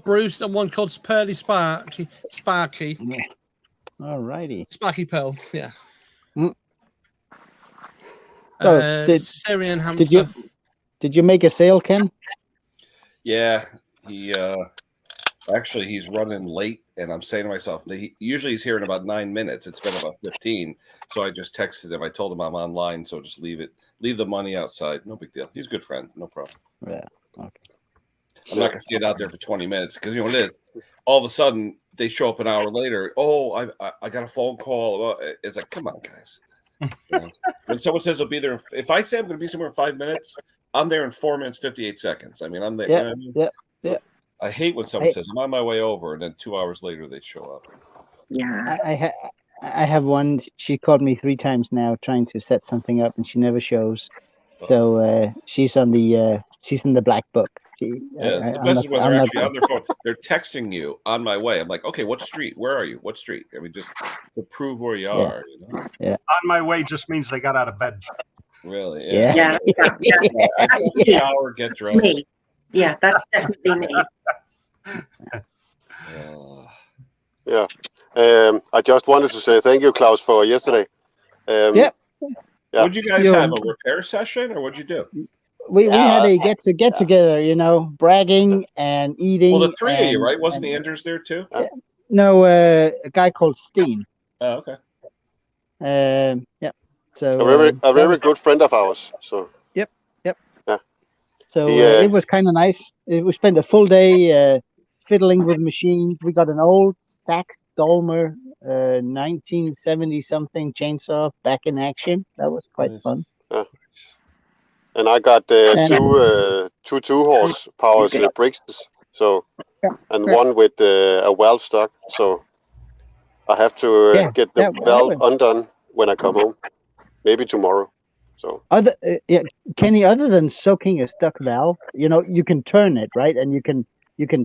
S2: Bruce and one called Pearly Sparky.
S5: All righty.
S2: Sparky Pearl. Yeah. Syrian hamster.
S5: Did you make a sale, Ken?
S1: Yeah, he's running late, and I'm saying to myself, usually he's here in about 9 minutes. It's been about 15, so I just texted him. I told him I'm online, so just leave the money outside. No big deal. He's a good friend. No problem.
S5: Yeah. Okay.
S1: I'm not gonna stand out there for 20 minutes because you know what it is. All of a sudden, they show up an hour later. Oh, I got a phone call. It's like, come on, guys. You know? When someone says they'll be there, if I say I'm going to be somewhere in 5 minutes, I'm there in 4 minutes 58 seconds. I mean, I'm there.
S5: Yeah,
S1: you know what I mean? I hate when someone says I'm on my way over, and then 2 hours later they show up.
S4: Yeah,
S5: I have one. She called me 3 times now trying to set something up, and she never shows. So she's in the black book.
S1: The best is when they're actually on their phone. They're texting you on my way. I'm like, okay, what street? Where are you? What street? I mean, just to prove where you are. You know?
S5: Yeah.
S3: On my way just means they got out of bed.
S1: Really?
S4: Yeah.
S1: Shower, get dressed.
S4: Me. Yeah, that's definitely me.
S6: Yeah. I just wanted to say thank you, Klaus, for yesterday.
S5: Yeah.
S1: Would you guys have a repair session, or what'd you do?
S5: We had a get together, bragging and eating.
S1: Well, the 3 of you, right? Wasn't Anders there too?
S5: No, a guy called Steen.
S1: Oh, okay.
S5: Yeah. So
S6: a very good friend of ours. So.
S5: Yep.
S6: Yeah.
S5: So it was kind of nice. We spent a full day fiddling with machines. We got an old Sax Dolmer 1970 something chainsaw back in action. That was quite fun.
S6: Yeah. And I got two horse powers bricks. So and one with a valve stock. So I have to get the valve undone when I come home. Maybe tomorrow. So
S5: Kenny, other than soaking a stuck valve, you can turn it, right? And you can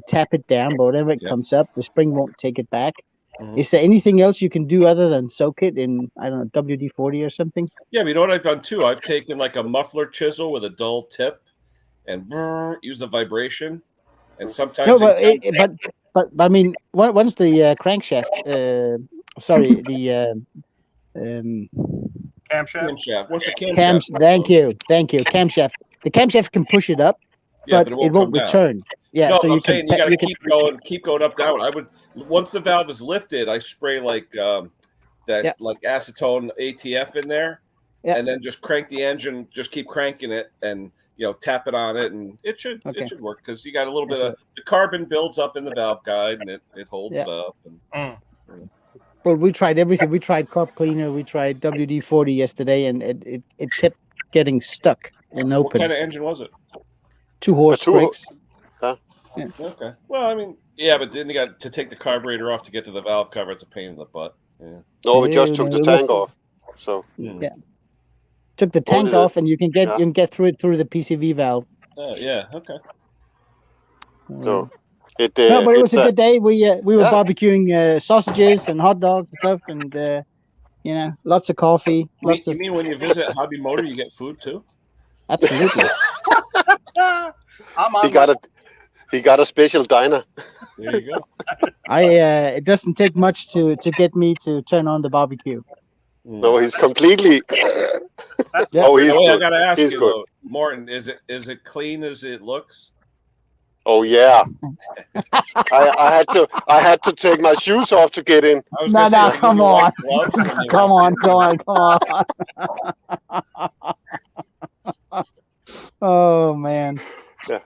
S5: tap it down, but whatever it comes up, the spring won't take it back. Mm-hmm. Is there anything else you can do other than soak it in, I don't know, WD-40 or something?
S1: Yeah, but you know what I've done too? I've taken like a muffler chisel with a dull tip and use the vibration. And sometimes
S5: but I mean, once the crankshaft, the
S3: camshaft.
S1: What's the camshaft?
S5: Thank you. Camshaft. The camshaft can push it up, but it won't return. Yeah,
S1: no,
S5: so
S1: I'm saying you got to keep going up, down. I would once the valve is lifted, I spray like like acetone ATF in there, and then just crank the engine. Just keep cranking it, and tap it on it, and it should work because you got a little bit of the carbon builds up in the valve guide, and it holds it up. And,
S5: Well, we tried everything. We tried carb cleaner. We tried WD-40 yesterday, and it kept getting stuck and open.
S1: What kind of engine was it?
S5: 2 horse brakes.
S6: Huh?
S5: Yeah.
S1: Okay. Well, I mean, yeah, but then you got to take the carburetor off to get to the valve cover. It's a pain in the butt. Yeah.
S6: No, we just took the tank off. So
S5: yeah. took the tank
S6: Only the-
S5: off, and you can get through it through the PCV valve.
S1: Yeah. Okay.
S6: So it.
S5: No, but it was
S6: it's
S5: a good day. We were
S6: Yeah.
S5: barbecuing sausages and hot dogs and stuff, and lots of coffee.
S1: You mean when you visit Hobby Motor, you get food too?
S5: Absolutely.
S6: He got a special diner.
S1: There you go.
S5: It doesn't take much to get me to turn on the barbecue.
S6: No, he's completely.
S5: Yeah.
S6: Oh, he's
S1: I
S6: good.
S1: gotta ask
S6: He's
S1: you
S6: good.
S1: though, Morton, is it clean as it looks?
S6: Oh yeah. I had to take my shoes off to get in.
S1: I was
S5: No,
S1: gonna say,
S5: come
S1: you
S5: on.
S1: like gloves when you
S5: Come
S1: walk
S5: on. Oh man.
S6: Yeah.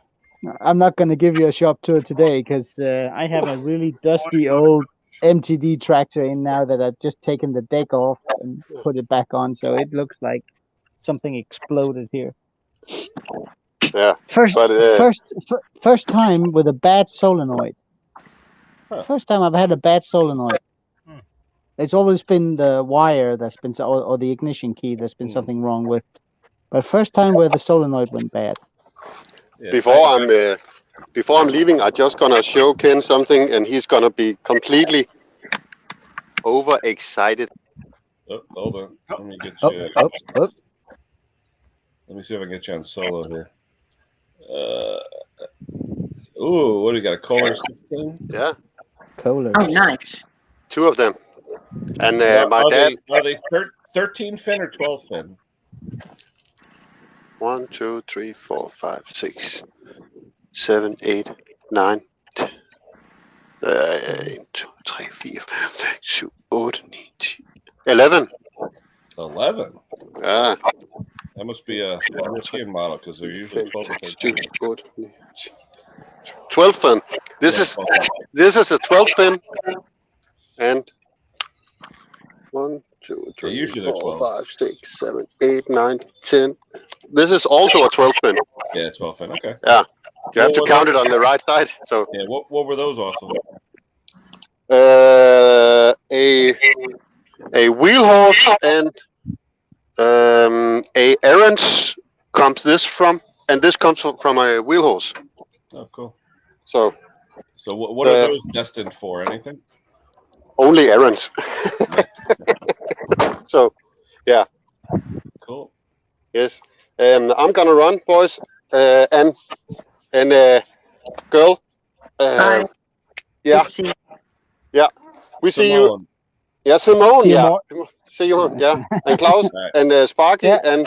S5: I'm not going to give you a shop tour today because I have a really dusty old MTD tractor in now that I've just taken the deck off and put it back on, so it looks like something exploded here.
S6: Yeah.
S5: First time with a bad solenoid.
S1: Huh.
S5: First time I've had a bad solenoid. It's always been the wire that's been, or the ignition key that's been something wrong with. But first time where the solenoid went bad.
S1: Yeah.
S6: Before I'm leaving, I'm just gonna show Ken something, and he's gonna be completely overexcited.
S1: Oh, hold on. Let me get
S5: Oh,
S1: you.
S5: oh, oh.
S1: Let me see if I can get you on solo here. Ooh, what do you got? A Kohler 16?
S6: Yeah,
S5: Kohler.
S4: Oh, nice.
S6: 2 of them. And my
S1: are
S6: dad.
S1: Are they 13 fin or 12 fin?
S6: 1, 2, 3, 4, 5, 6, 7, 8, 9, 10. 1, 2, 3, 4, 5, 6, 7, 8, 9, 10. 11.
S1: 11.
S6: Yeah.
S1: That must be a European model because they're usually 12 or 13.
S6: 12 fin. This is a 12 fin. And 1, 2, 3,
S1: usually they're
S6: 4,
S1: 12.
S6: 5, 6, 7, 8, 9, 10. This is also a 12 fin.
S1: Yeah, 12 fin. Okay.
S6: Yeah. You have to count it on the right side. So
S1: Yeah. What were those off of?
S6: a wheel horse and a errands comes this from, and this comes from a wheel horse.
S1: Oh, cool.
S6: So
S1: what are those destined for? Anything?
S6: only errands. So yeah.
S1: Cool.
S6: Yes. I'm gonna run, boys. And girl.
S4: Bye.
S6: Yeah.
S4: See you.
S6: Yeah. We see you.
S1: Simone.
S6: Yeah, Simone.
S5: See you
S6: Yeah.
S5: more.
S6: See you. Yeah. And Klaus
S1: Right.
S6: and Sparky
S5: Yeah.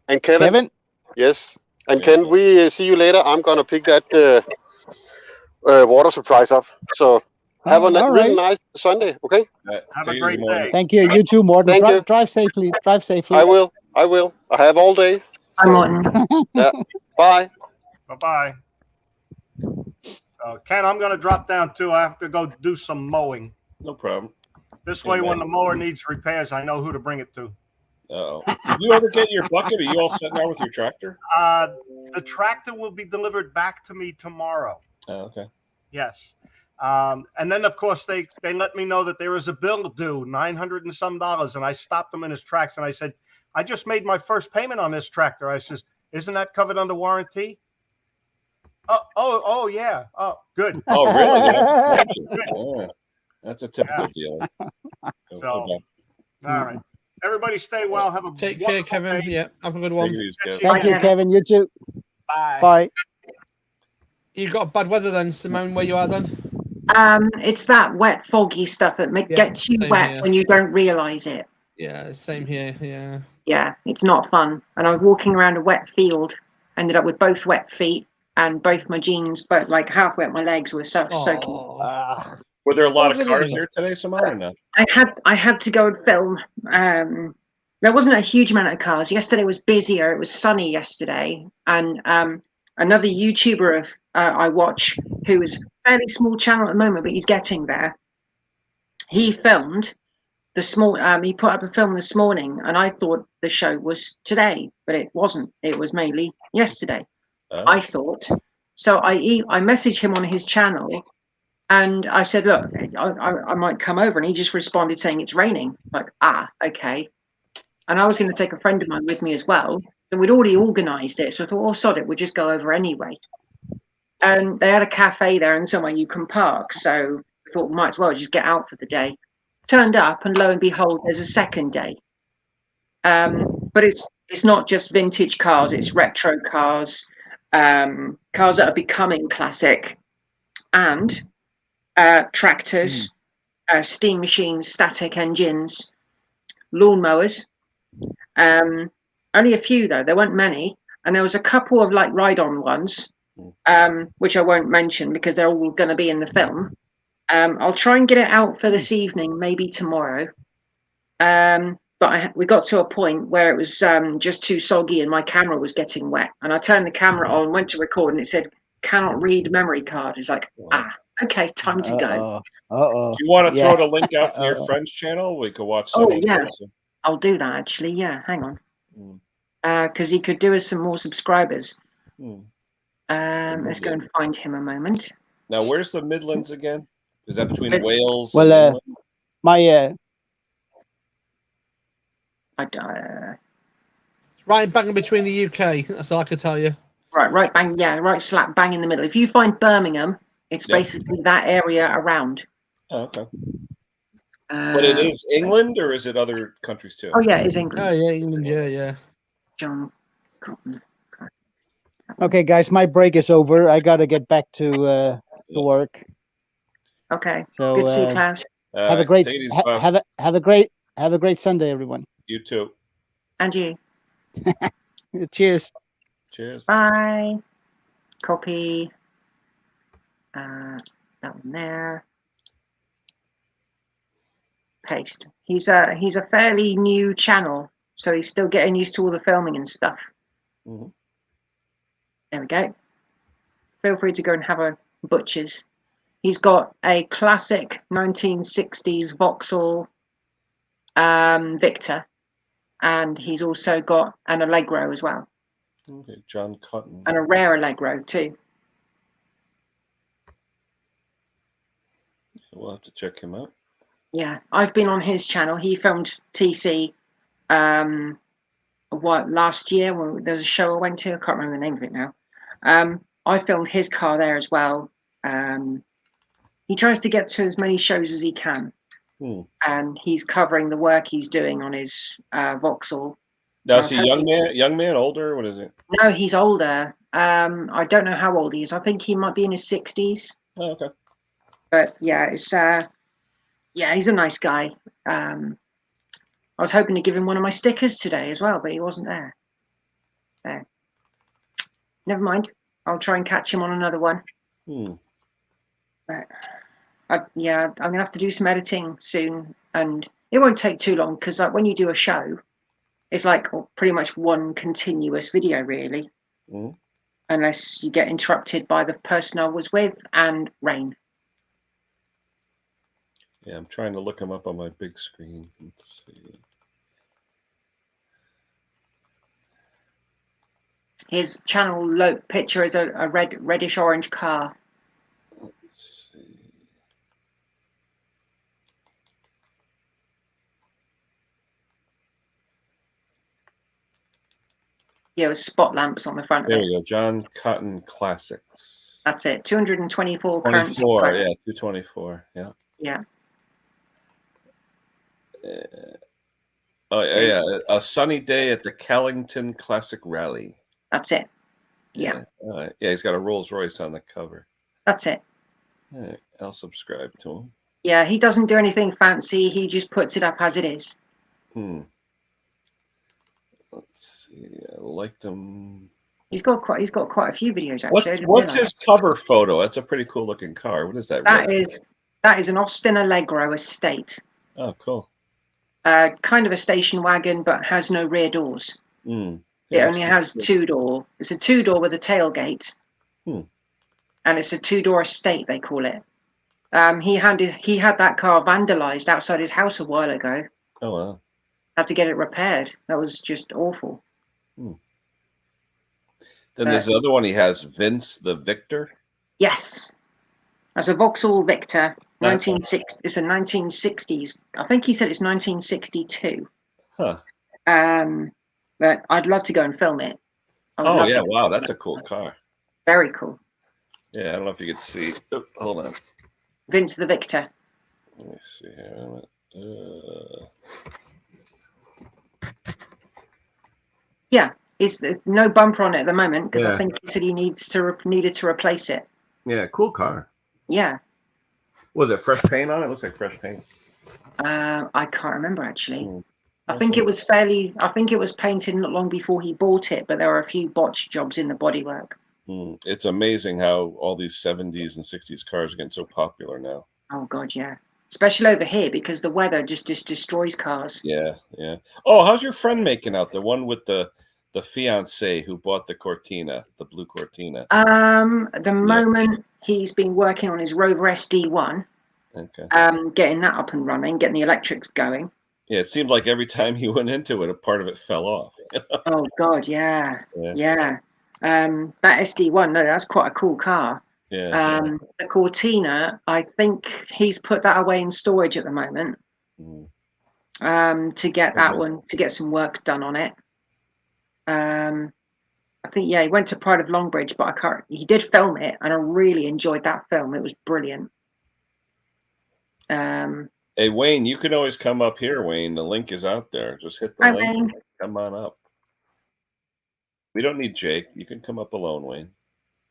S6: and Kevin. Yes. And Ken, we see you later. I'm gonna pick that water surprise up. So have a
S5: all
S6: really
S5: right.
S6: nice Sunday. Okay.
S1: Right.
S3: Have
S1: Take
S3: a
S1: it
S3: great
S1: easy, Morton.
S3: day.
S5: Thank you. You too, Morton.
S6: Thank you.
S5: Drive safely. Drive safely.
S6: I will. I have all day.
S4: Bye, Morton.
S6: Bye.
S3: Bye-bye. Ken, I'm going to drop down too. I have to go do some mowing.
S1: No problem.
S3: This way, when the mower needs repairs, I know who to bring it to.
S1: Uh-oh. Did you ever get your bucket? Are you all set now with your tractor?
S3: The tractor will be delivered back to me tomorrow.
S1: Oh, okay.
S3: Yes. And then, of course, they let me know that there is a bill due, $900 and some, and I stopped him in his tracks and I said, I just made my first payment on this tractor. I says, isn't that covered under warranty? Oh, yeah. Oh, good.
S1: Oh, really? Yeah. That's a typical deal.
S3: So, all right. Everybody stay well. Have a
S2: Take care,
S3: wonderful
S2: Kevin.
S3: day.
S2: Yeah, have a good one.
S1: Take it easy, Kev.
S5: Thank you, Kevin. You too.
S3: Bye.
S5: Bye.
S2: You got bad weather then, Simone, where you are then?
S4: It's that wet, foggy stuff that gets you
S2: same
S4: wet
S2: here.
S4: when you don't realise it.
S2: Yeah, same here. Yeah.
S4: Yeah, it's not fun. And I was walking around a wet field, ended up with both wet feet and both my jeans, but like half wet. My legs were soaking.
S2: Oh,
S1: Were there a lot of
S2: Look at
S1: cars
S2: it.
S1: here today, Simone, or no?
S4: I had to go and film. There wasn't a huge amount of cars. Yesterday was busier. It was sunny yesterday, and another YouTuber I watch, who is a fairly small channel at the moment, but he's getting there. He filmed he put up a film this morning, and I thought the show was today, but it wasn't. It was mainly yesterday. I thought. So I messaged him on his channel, and I said, look, I might come over, and he just responded saying it's raining. Like, okay. and I was going to take a friend of mine with me as well. And we'd already organised it, so I thought, oh, sod it, we'll just go over anyway. And they had a cafe there and somewhere you can park, so I thought, might as well just get out for the day. Turned up, and lo and behold, there's a second day. But it's not just vintage cars; it's retro cars, cars that are becoming classic, and tractors, steam machines, static engines, lawnmowers. Only a few though. There weren't many, and there was a couple of like ride-on ones, which I won't mention because they're all going to be in the film. I'll try and get it out for this evening, maybe tomorrow. But we got to a point where it was just too soggy and my camera was getting wet. And I turned the camera on, went to record, and it said, "Cannot read memory card." It's like, okay, time to go.
S1: Do you want to throw the link out for your friend's channel? We could watch some of
S4: yeah.
S1: those.
S4: I'll do that, actually. Yeah, hang on. Because he could do us some more subscribers. Let's go and find him a moment.
S1: Now, where's the Midlands again? Is that between Wales
S5: and
S1: England?
S2: It's right bang between the UK. That's all I can tell you.
S4: Right bang, right slap bang in the middle. If you find Birmingham, it's basically that area around.
S1: Oh, okay. But it is England, or is it other countries too?
S4: Oh yeah, it's England.
S2: Oh yeah, England. Yeah.
S4: John Cotton.
S5: Okay, guys, my break is over. I gotta get back to work.
S4: Okay.
S5: So
S4: good to see you, Klaus.
S5: Have a great have a great Sunday, everyone.
S1: You too.
S4: And you.
S5: Cheers.
S1: Cheers.
S4: Bye. Copy. That one there. Paste. He's a fairly new channel, so he's still getting used to all the filming and stuff. There we go. Feel free to go and have a butcher's. He's got a classic 1960s Vauxhall Victor, and he's also got an Allegro as well.
S1: Okay, John Cotton.
S4: And a rare Allegro too.
S1: We'll have to check him out.
S4: Yeah, I've been on his channel. He filmed TC last year when there was a show I went to. I can't remember the name of it now. I filmed his car there as well. He tries to get to as many shows as he can. And he's covering the work he's doing on his Vauxhall.
S1: Now, is he young man, older? What is it?
S4: No, he's older. I don't know how old he is. I think he might be in his 60s.
S1: Oh, okay.
S4: But yeah, it's he's a nice guy. I was hoping to give him one of my stickers today as well, but he wasn't there. There. Never mind. I'll try and catch him on another one. But I'm gonna have to do some editing soon, and it won't take too long because like when you do a show, it's like pretty much one continuous video, really, unless you get interrupted by the person I was with and rain.
S1: Yeah, I'm trying to look him up on my big screen. Let's see.
S4: His channel picture is a reddish orange car.
S1: Let's see.
S4: Yeah, with spot lamps on the front.
S1: There we go. John Cotton Classics.
S4: That's it. 224
S1: currency. 24, yeah, 224. Yeah.
S4: Yeah.
S1: Oh yeah, a sunny day at the Callington Classic Rally.
S4: That's it. Yeah.
S1: Yeah, he's got a Rolls Royce on the cover.
S4: That's it.
S1: All right, I'll subscribe to him.
S4: Yeah, he doesn't do anything fancy. He just puts it up as it is.
S1: Let's see. I liked him.
S4: He's got quite a few videos actually.
S1: What's his cover photo? That's a pretty cool looking car. What is that?
S4: That is an Austin Allegro Estate.
S1: Oh, cool.
S4: Kind of a station wagon, but has no rear doors. It only has two-door. It's a two-door with a tailgate, and it's a two-door estate. They call it. He had that car vandalized outside his house a while ago.
S1: Oh wow!
S4: Had to get it repaired. That was just awful.
S1: Then there's the other one he has, Vince the Victor.
S4: Yes, that's a Vauxhall Victor. 1960. It's a 1960s. I think he said it's 1962.
S1: Huh.
S4: But I'd love to go and film it.
S1: Oh yeah, wow, that's a cool car.
S4: Very cool.
S1: Yeah, I don't know if you could see. Oh, hold on.
S4: Vince the Victor.
S1: Let me see here.
S4: Yeah, it's no bumper on it at the moment because
S1: Yeah.
S4: I think he said he needed to replace it.
S1: Yeah, cool car.
S4: Yeah.
S1: Was it fresh paint on it? Looks like fresh paint.
S4: I can't remember actually.
S1: Hmm.
S4: I think it was painted not long before he bought it, but there were a few botched jobs in the bodywork.
S1: It's amazing how all these 70s and 60s cars are getting so popular now.
S4: Oh God, yeah. Especially over here because the weather just destroys cars.
S1: Yeah, yeah. Oh, how's your friend making out? The one with the fiance who bought the Cortina, the blue Cortina.
S4: At the moment he's been working on his Rover SD1.
S1: Okay.
S4: Getting that up and running, getting the electrics going.
S1: Yeah, it seemed like every time he went into it, a part of it fell off.
S4: Oh God, yeah. That SD1, no, that's quite a cool car.
S1: Yeah.
S4: The Cortina, I think he's put that away in storage at the moment. To get that one, to get some work done on it. I think he went to Pride of Longbridge, but he did film it, and I really enjoyed that film. It was brilliant.
S1: Hey Wayne, you can always come up here, Wayne. The link is out there. Just hit the link.
S4: Wayne.
S1: Come on up. We don't need Jake. You can come up alone, Wayne.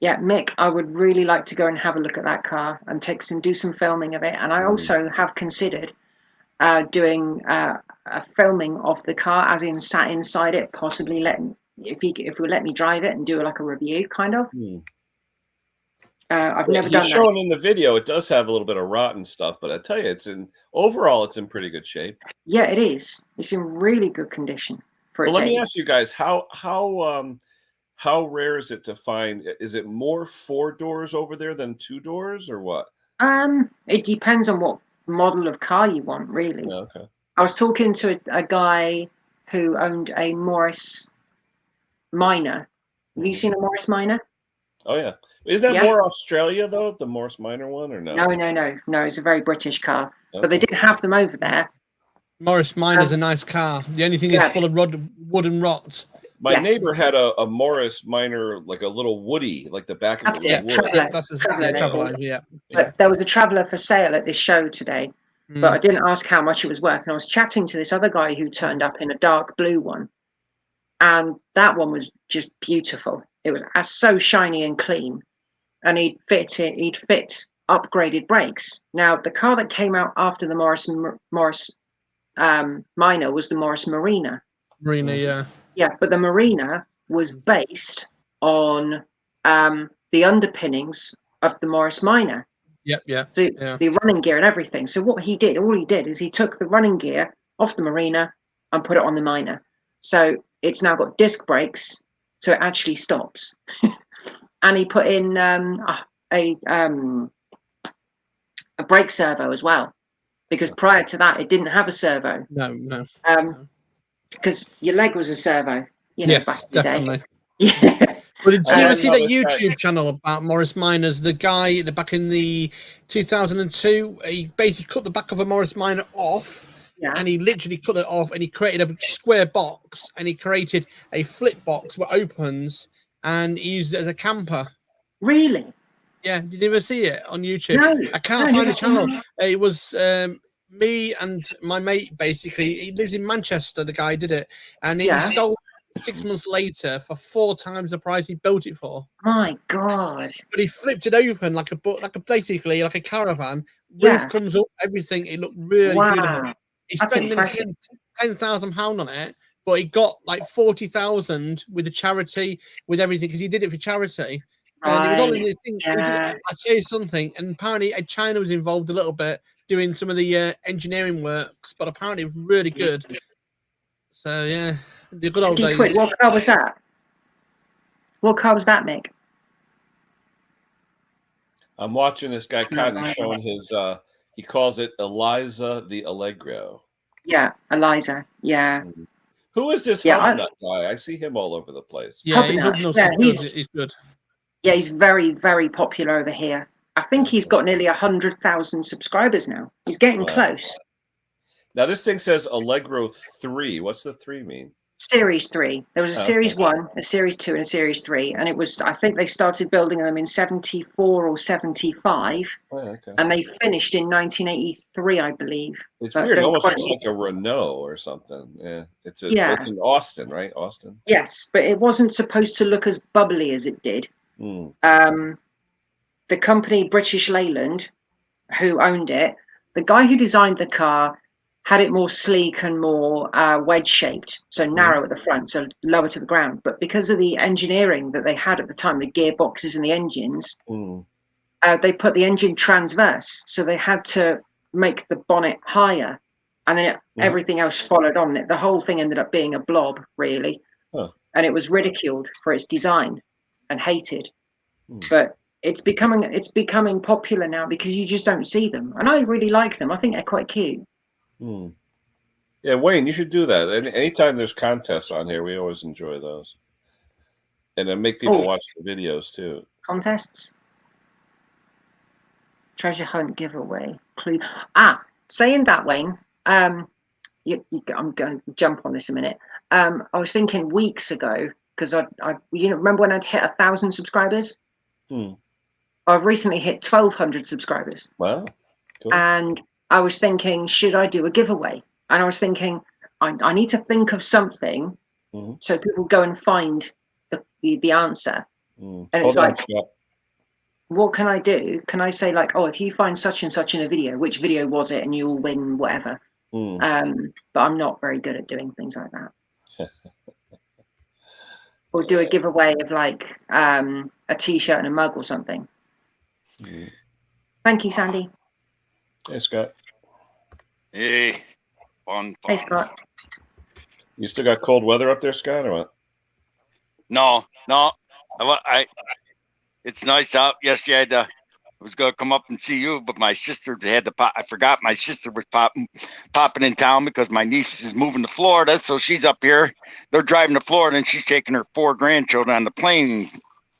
S4: Yeah, Mick, I would really like to go and have a look at that car and do some filming of it. And I also have considered doing a filming of the car, as in sat inside it, possibly if he would let me drive it and do like a review, kind of. I've never done that.
S1: Showing in the video, it does have a little bit of rotten stuff, but I tell you, overall it's in pretty good shape.
S4: Yeah, it is. It's in really good condition.
S1: Well, let me ask you guys, how rare is it to find? Is it more 4 doors over there than 2 doors, or what?
S4: It depends on what model of car you want, really.
S1: Okay.
S4: I was talking to a guy who owned a Morris Minor. Have you seen a Morris Minor?
S1: Oh yeah. Isn't that more Australia though, the Morris Minor one, or no?
S4: No. It's a very British car, but they didn't have them over there.
S2: Morris Minor's a nice car. The only thing is full of wood and rot.
S1: My neighbor had a Morris Minor, like a little Woody, like the back of it was wood.
S2: That's a Traveller, yeah.
S4: But there was a Traveller for sale at this show today, but I didn't ask how much it was worth. And I was chatting to this other guy who turned up in a dark blue one, and that one was just beautiful. It was so shiny and clean, and he'd fit upgraded brakes. Now the car that came out after the Morris Minor was the Morris Marina. Yeah, but the Marina was based on the underpinnings of the Morris Minor. The running gear and everything. So all he did is he took the running gear off the Marina and put it on the Minor. So it's now got disc brakes, so it actually stops. And he put in a brake servo as well, because prior to that it didn't have a servo.
S2: No.
S4: Because your leg was a servo, back in the
S2: definitely.
S4: day. Yeah.
S2: Well, did you ever see that YouTube channel about Morris Minors? The guy back in the 2002, he basically cut the back of a Morris Minor off, and he literally cut it off, and he created a square box, and he created a flip box that opens, and he used it as a camper.
S4: Really?
S2: Yeah. Did you ever see it on YouTube?
S4: No.
S2: I can't find the channel. It was me and my mate, basically. He lives in Manchester, the guy did it, and he sold 6 months later for 4 times the price he built it for.
S4: My God.
S2: But he flipped it open basically like a caravan. Roof comes up, everything. It looked really beautiful. He spent nearly £10,000 on it, but he got like 40,000 with the charity, with everything, because he did it for charity. And it was all in this thing. I'll tell you something, and apparently China was involved a little bit doing some of the engineering works, but apparently it was really good. So yeah, the good old days.
S4: What car was that? What car was that, Mick?
S1: I'm watching this guy kind of showing his he calls it Eliza the Allegro.
S4: Yeah, Eliza. Yeah.
S1: Who is this Hubnut guy? I see him all over the place.
S2: Yeah, he's good.
S4: Yeah, he's very, very popular over here. I think he's got nearly 100,000 subscribers now. He's getting close.
S1: Now this thing says Allegro 3. What's the 3 mean?
S4: Series 3. There was a
S1: Oh,
S4: Series
S1: okay.
S4: 1, a Series 2, and a Series 3. And it was, I think they started building them in 74 or 75.
S1: Oh, okay.
S4: And they finished in 1983, I believe.
S1: It's
S4: But
S1: weird. It
S4: don't
S1: almost
S4: quote
S1: looks
S4: me.
S1: like a Renault or something. Yeah. It's
S4: Yeah.
S1: in Austin, right? Austin.
S4: Yes, but it wasn't supposed to look as bubbly as it did. The company British Leyland, who owned it, the guy who designed the car had it more sleek and more wedge shaped, so narrow at the front, so lower to the ground. But because of the engineering that they had at the time, the gearboxes and the engines, they put the engine transverse, so they had to make the bonnet higher, and then everything else followed on it. The whole thing ended up being a blob, really, and it was ridiculed for its design and hated. But it's becoming popular now because you just don't see them, and I really like them. I think they're quite cute.
S1: Yeah, Wayne, you should do that. Anytime there's contests on here, we always enjoy those, and then make people watch the videos too.
S4: Contests, treasure hunt giveaway, clue. Saying that, Wayne, I'm going to jump on this a minute. I was thinking weeks ago because I remember when I'd hit 1,000 subscribers. I've recently hit 1,200 subscribers.
S1: Wow. Cool.
S4: And I was thinking, should I do a giveaway? And I was thinking, I need to think of something so people go and find the answer. And it's like, what can I do? Can I say like, oh, if you find such and such in a video, which video was it? And you'll win whatever. But I'm not very good at doing things like that. Or do a giveaway of like a t-shirt and a mug or something. Thank you, Sandy.
S1: Hey, Scott.
S7: Hey, fun.
S4: Hey, Scott.
S1: You still got cold weather up there, Scott, or what?
S7: No. It's nice out. Yesterday, I was going to come up and see you, but my sister had to pop. I forgot my sister was popping in town because my niece is moving to Florida, so she's up here. They're driving to Florida, and she's taking her 4 grandchildren on the plane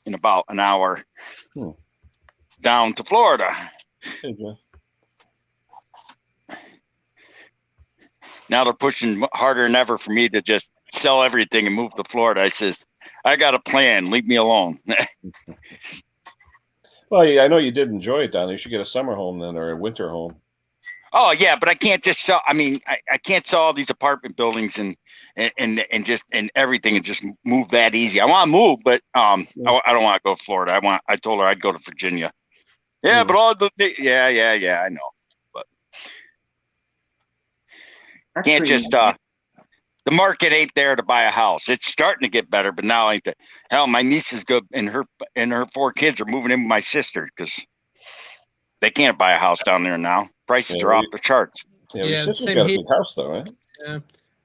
S7: in about an hour down to Florida.
S1: Hey, Jeff.
S7: Now they're pushing harder than ever for me to just sell everything and move to Florida. I says, I got a plan. Leave me alone.
S1: Well, yeah, I know you did enjoy it down there. You should get a summer home then, or a winter home.
S7: Oh yeah, but I can't just sell. I mean, I can't sell all these apartment buildings and everything and just move that easy. I want to move, but I don't want to go to Florida. I told her I'd go to Virginia. Yeah, but all the I know, but
S4: That's
S7: can't
S4: really
S7: just the market ain't there to buy a house. It's starting to get better, but now ain't the hell. My niece is good, and her 4 kids are moving in with my sister because they can't buy a house down there now. Prices are off the charts.
S1: Yeah, your sister's got a big house, though, right?
S2: Yeah,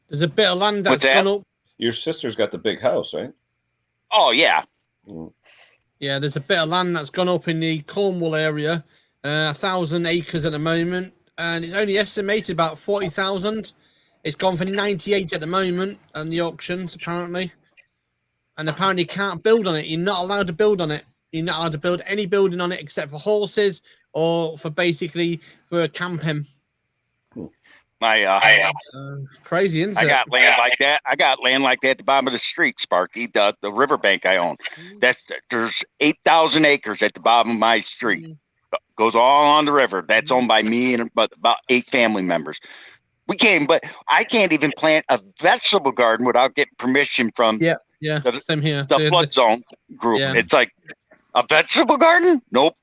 S2: there's a bit of land that's gone up.
S1: Your sister's got the big house, right?
S7: Oh yeah.
S2: Yeah, there's a bit of land that's gone up in the Cornwall area, 1,000 acres at the moment, and it's only estimated about 40,000. It's gone for 98 at the moment on the auctions, apparently. And apparently you can't build on it. You're not allowed to build on it. You're not allowed to build any building on it except for horses or for camping. Crazy, isn't it?
S7: I got land like that. I got land like that at the bottom of the street, Sparky, the riverbank I own. There's 8,000 acres at the bottom of my street. Goes all on the river. That's owned by me and about 8 family members. But I can't even plant a vegetable garden without getting permission from
S2: same here.
S7: The flood zone group.
S2: Yeah.
S7: It's like a vegetable garden? Nope.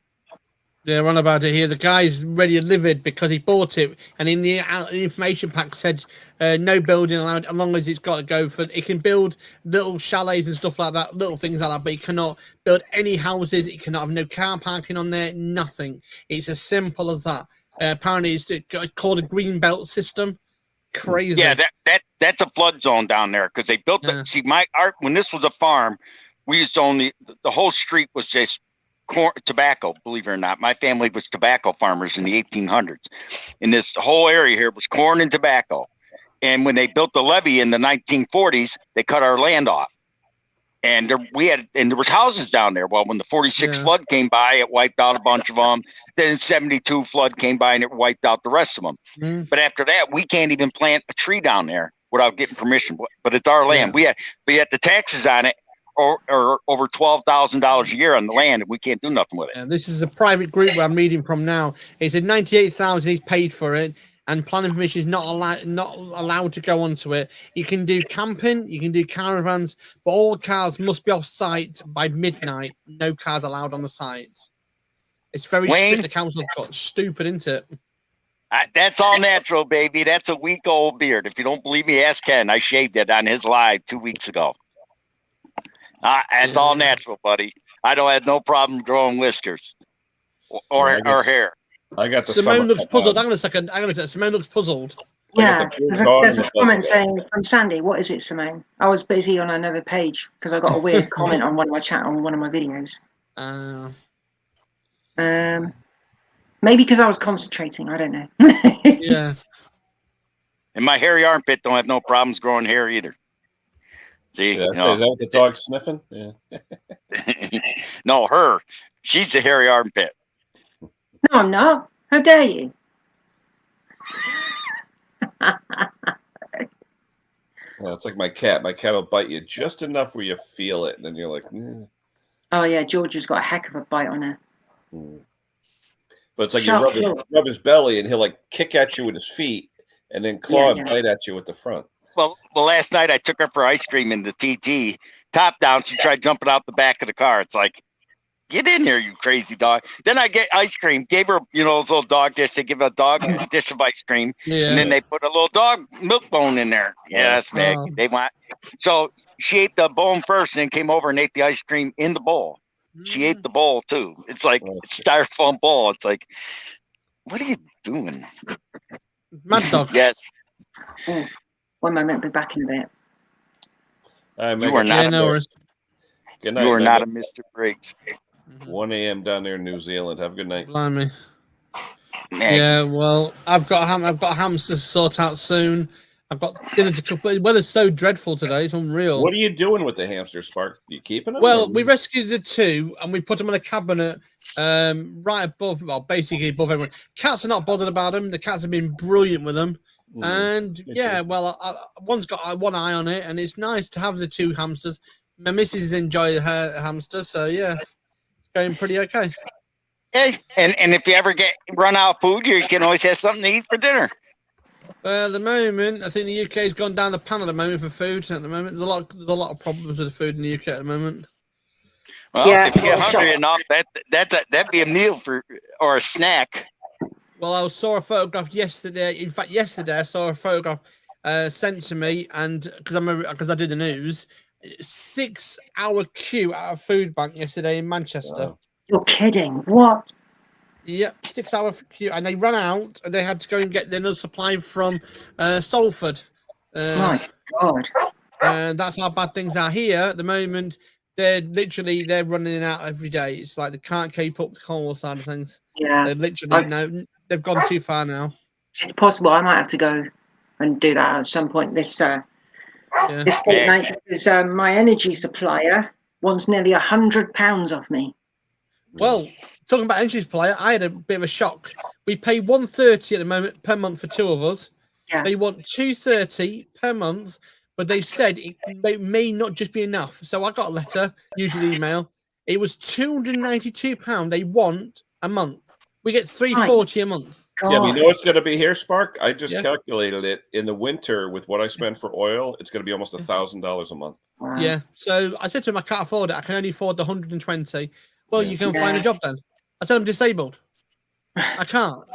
S2: They're on about it here. The guy's really livid because he bought it, and in the information pack said no building allowed, as long as it's got to go for. It can build little chalets and stuff like that, little things like that, but it cannot build any houses. It cannot have no car parking on there. Nothing. It's as simple as that. Apparently, it's called a green belt system. Crazy.
S7: Yeah, that's a flood zone down there because they built it. See, when this was a farm, we used to own the whole street was just corn, tobacco. Believe it or not, my family was tobacco farmers in the 1800s, and this whole area here was corn and tobacco. And when they built the levee in the 1940s, they cut our land off. And there was houses down there. Well, when the 46 flood came by, it wiped out a bunch of them. Then 72 flood came by and it wiped out the rest of them. But after that, we can't even plant a tree down there without getting permission. But it's our land. We had the taxes on it or over $12,000 a year on the land, and we can't do nothing with it.
S2: And this is a private group where I'm reading from now. It said 98,000 he's paid for it, and planning permission is not allowed to go onto it. You can do camping, you can do caravans, but all cars must be off site by midnight. No cars allowed on the site. It's very strict. The council got stupid, isn't it?
S7: That's all natural, baby. That's a week-old beard. If you don't believe me, ask Ken. I shaved it on his live 2 weeks ago. It's all natural, buddy. I don't have no problem growing whiskers or hair.
S1: I got the
S2: Simone looks puzzled. Hang on a second. Simone looks puzzled.
S4: Yeah, there's a comment saying from Sandy. What is it, Simone? I was busy on another page because I got a weird comment on one of my chat on one of my videos. Maybe because I was concentrating. I don't know.
S2: Yeah.
S7: And my hairy armpit don't have no problems growing hair either. See,
S1: is that what the dog's sniffing? Yeah.
S7: No, her. She's a hairy armpit.
S4: No, I'm not. How dare you?
S1: Well, it's like my cat. My cat will bite you just enough where you feel it, and then you're like,
S4: Oh yeah, Georgia's got a heck of a bite on her.
S1: But it's like you rub his belly, and he'll like kick at you with his feet, and then claw and bite at you with the front.
S7: Well, last night I took her for ice cream in the TT. Top down, she tried jumping out the back of the car. It's like, get in here, you crazy dog. Then I get ice cream. Gave her, those little dog dish. They give a dog a dish of ice cream. Yeah. And then they put a little dog milk bone in there. Yes, Meg. They want. So she ate the bone first and then came over and ate the ice cream in the bowl. She ate the bowl too. It's like a styrofoam bowl. It's like, what are you doing?
S2: Mad dog.
S7: Yes.
S4: One moment, be back in a bit.
S7: You are not
S1: Good night,
S7: you are not a Mr. Briggs.
S1: 1 a.m. down there in New Zealand. Have a good night.
S2: Blimey. Yeah, well, I've got a hamster to sort out soon. I've got dinner to cook. The weather's so dreadful today; it's unreal.
S1: What are you doing with the hamster, Spark? You keeping them?
S2: Well, we rescued the two and we put them in a cabinet right above, basically above everyone. Cats are not bothered about them. The cats have been brilliant with them. And one's got one eye on it, and it's nice to have the two hamsters. My missus enjoys her hamster, so yeah, it's going pretty okay.
S7: Hey, and if you ever run out of food, you can always have something to eat for dinner.
S2: At the moment, I think the UK has gone down the pan at the moment for food. At the moment, there's a lot of problems with the food in the UK at the moment.
S7: Well, if you get hungry enough, that'd be a meal or a snack.
S2: Well, I saw a photograph yesterday. In fact, yesterday I saw a photograph sent to me, and because I did the news, 6 hour queue at a food bank yesterday in Manchester.
S4: Wow. You're kidding? What?
S2: Yep, 6 hour queue, and they ran out, and they had to go and get another supply from Salford.
S4: My God!
S2: And that's how bad things are here at the moment. They're running out every day. It's like they can't keep up the Cornwall side of things.
S4: Yeah,
S2: they're literally they've gone too far now.
S4: It's possible I might have to go and do that at some point this fortnight because my energy supplier wants nearly £100 off me.
S2: Well, talking about energy supplier, I had a bit of a shock. We pay £130 at the moment per month for two of us.
S4: Yeah.
S2: They want £230 per month, but they've said they may not just be enough. So I got a letter, usually email. It was £292 they want a month. We get $340 a month.
S1: God. Yeah, but you know what's going to be here, Spark? I just calculated it. In the winter, with what I spend for oil, it's going to be almost $1,000 a month.
S2: Wow. Yeah. So I said to him, I can't afford it. I can only afford the 120. Well, you can find a job then. I said I'm disabled. I can't.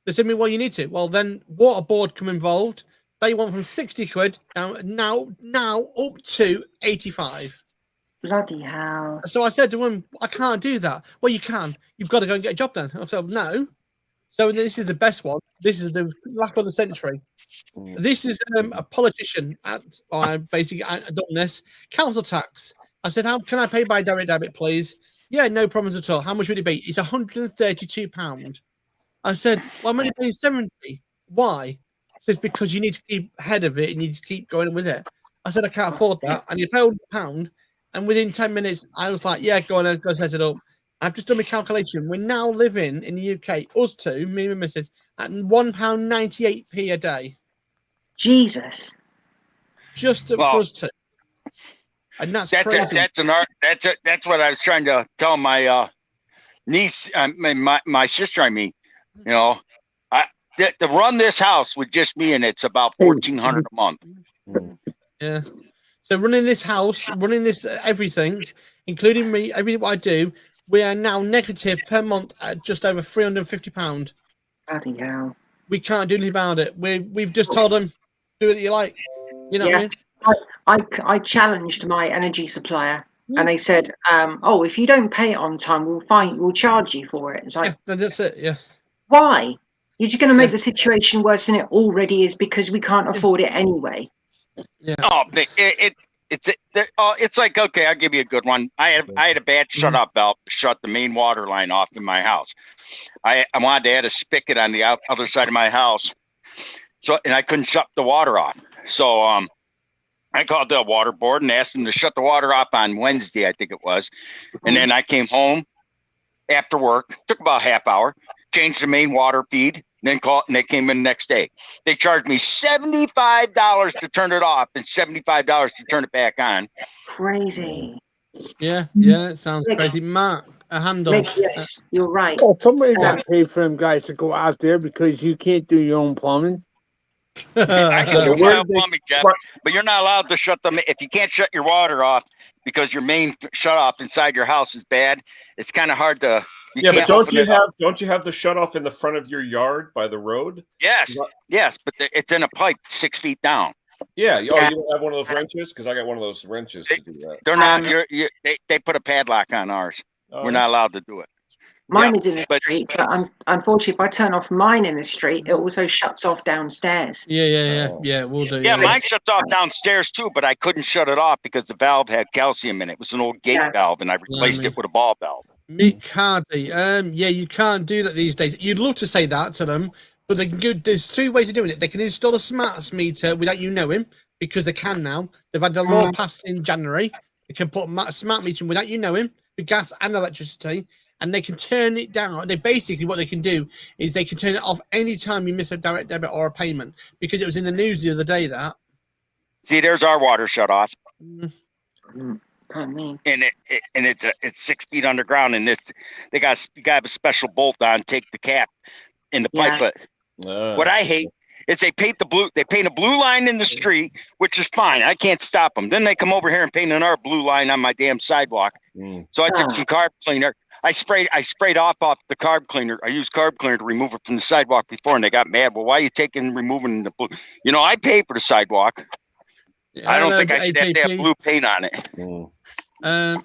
S2: They said to me, well, you need to. Well, then water board come involved. They want from 60 quid down now up to 85.
S4: Bloody hell.
S2: So I said to him, I can't do that. Well, you can. You've got to go and get a job then. I said, no. So this is the best one. This is the lack of the century. This is a politician basically done this. Council tax. I said, how can I pay by direct debit, please? Yeah, no problems at all. How much would it be? It's £132. I said, well, I'm only paying 70. Why? He says, because you need to keep ahead of it. You need to keep going with it. I said, I can't afford that. And you pay £100. And within 10 minutes, I was like, yeah, go on, go set it up. I've just done my calculation. We're now living in the UK, us two, me and my missus, at £1.98p a day.
S4: Jesus.
S2: Just for us two. And that's crazy.
S7: That's what I was trying to tell my niece, my sister. I mean, you know, to run this house with just me in it's about $1,400 a month.
S2: Yeah. So running this house, running this everything, including me, everything what I do, we are now negative per month at just over £350.
S4: Bloody hell.
S2: We can't do anything about it. We've just told them, do what you like. You know what I mean?
S4: I challenged my energy supplier, and they said, "Oh, if you don't pay it on time, we'll charge you for it." It's like,
S2: yeah, that's it. Yeah.
S4: Why? You're just going to make the situation worse than it already is because we can't afford it anyway.
S2: Yeah.
S7: Oh, it's like, okay, I'll give you a good one. I had a bad shut off valve to shut the main water line off in my house. I wanted to add a spigot on the other side of my house, and I couldn't shut the water off. So I called the water board and asked them to shut the water off on Wednesday, I think it was. And then I came home after work, took about a half hour, changed the main water feed, then called, and they came in the next day. They charged me $75 to turn it off and $75 to turn it back on.
S4: Crazy.
S2: Yeah, it sounds crazy. Mark, a handle.
S4: Yes, you're right.
S8: Oh, somebody got to pay for them guys to go out there because you can't do your own plumbing.
S7: I can do my own plumbing, Jeff, but you're not allowed to shut them. If you can't shut your water off because your main shut off inside your house is bad, it's kind of hard to.
S1: Yeah, but don't you have the shut off in the front of your yard by the road?
S7: Yes, but it's in a pipe 6 feet down.
S1: Yeah. You don't have one of those wrenches? Because I got one of those wrenches to do that.
S7: They're not. They put a padlock on ours. We're not allowed to do it.
S4: Mine is in the street, but unfortunately, if I turn off mine in the street, it also shuts off downstairs.
S2: Yeah, we'll do.
S7: Yeah, mine shuts off downstairs too, but I couldn't shut it off because the valve had calcium in it. It was an old gate valve, and I replaced it with a ball valve.
S2: Mick Hardy, you can't do that these days. You'd love to say that to them, but they can go. There's two ways of doing it. They can install a smart meter without you knowing, because they can now. They've had the law passed in January. They can put a smart meter in without you knowing, with gas and electricity, and they can turn it down. They basically, what they can do is they can turn it off anytime you miss a direct debit or a payment, because it was in the news the other day that.
S7: See, there's our water shut off.
S4: Pardon me.
S7: And it's 6 feet underground, and you got to have a special bolt on, take the cap in the pipe. But what I hate is they paint a blue line in the street, which is fine. I can't stop them. Then they come over here and paint another blue line on my damn sidewalk. So I took some carb cleaner. I sprayed off the carb cleaner. I used carb cleaner to remove it from the sidewalk before, and they got mad. Well, why are you removing the blue? You know, I pay for the sidewalk. I don't think I should have to have blue paint on it.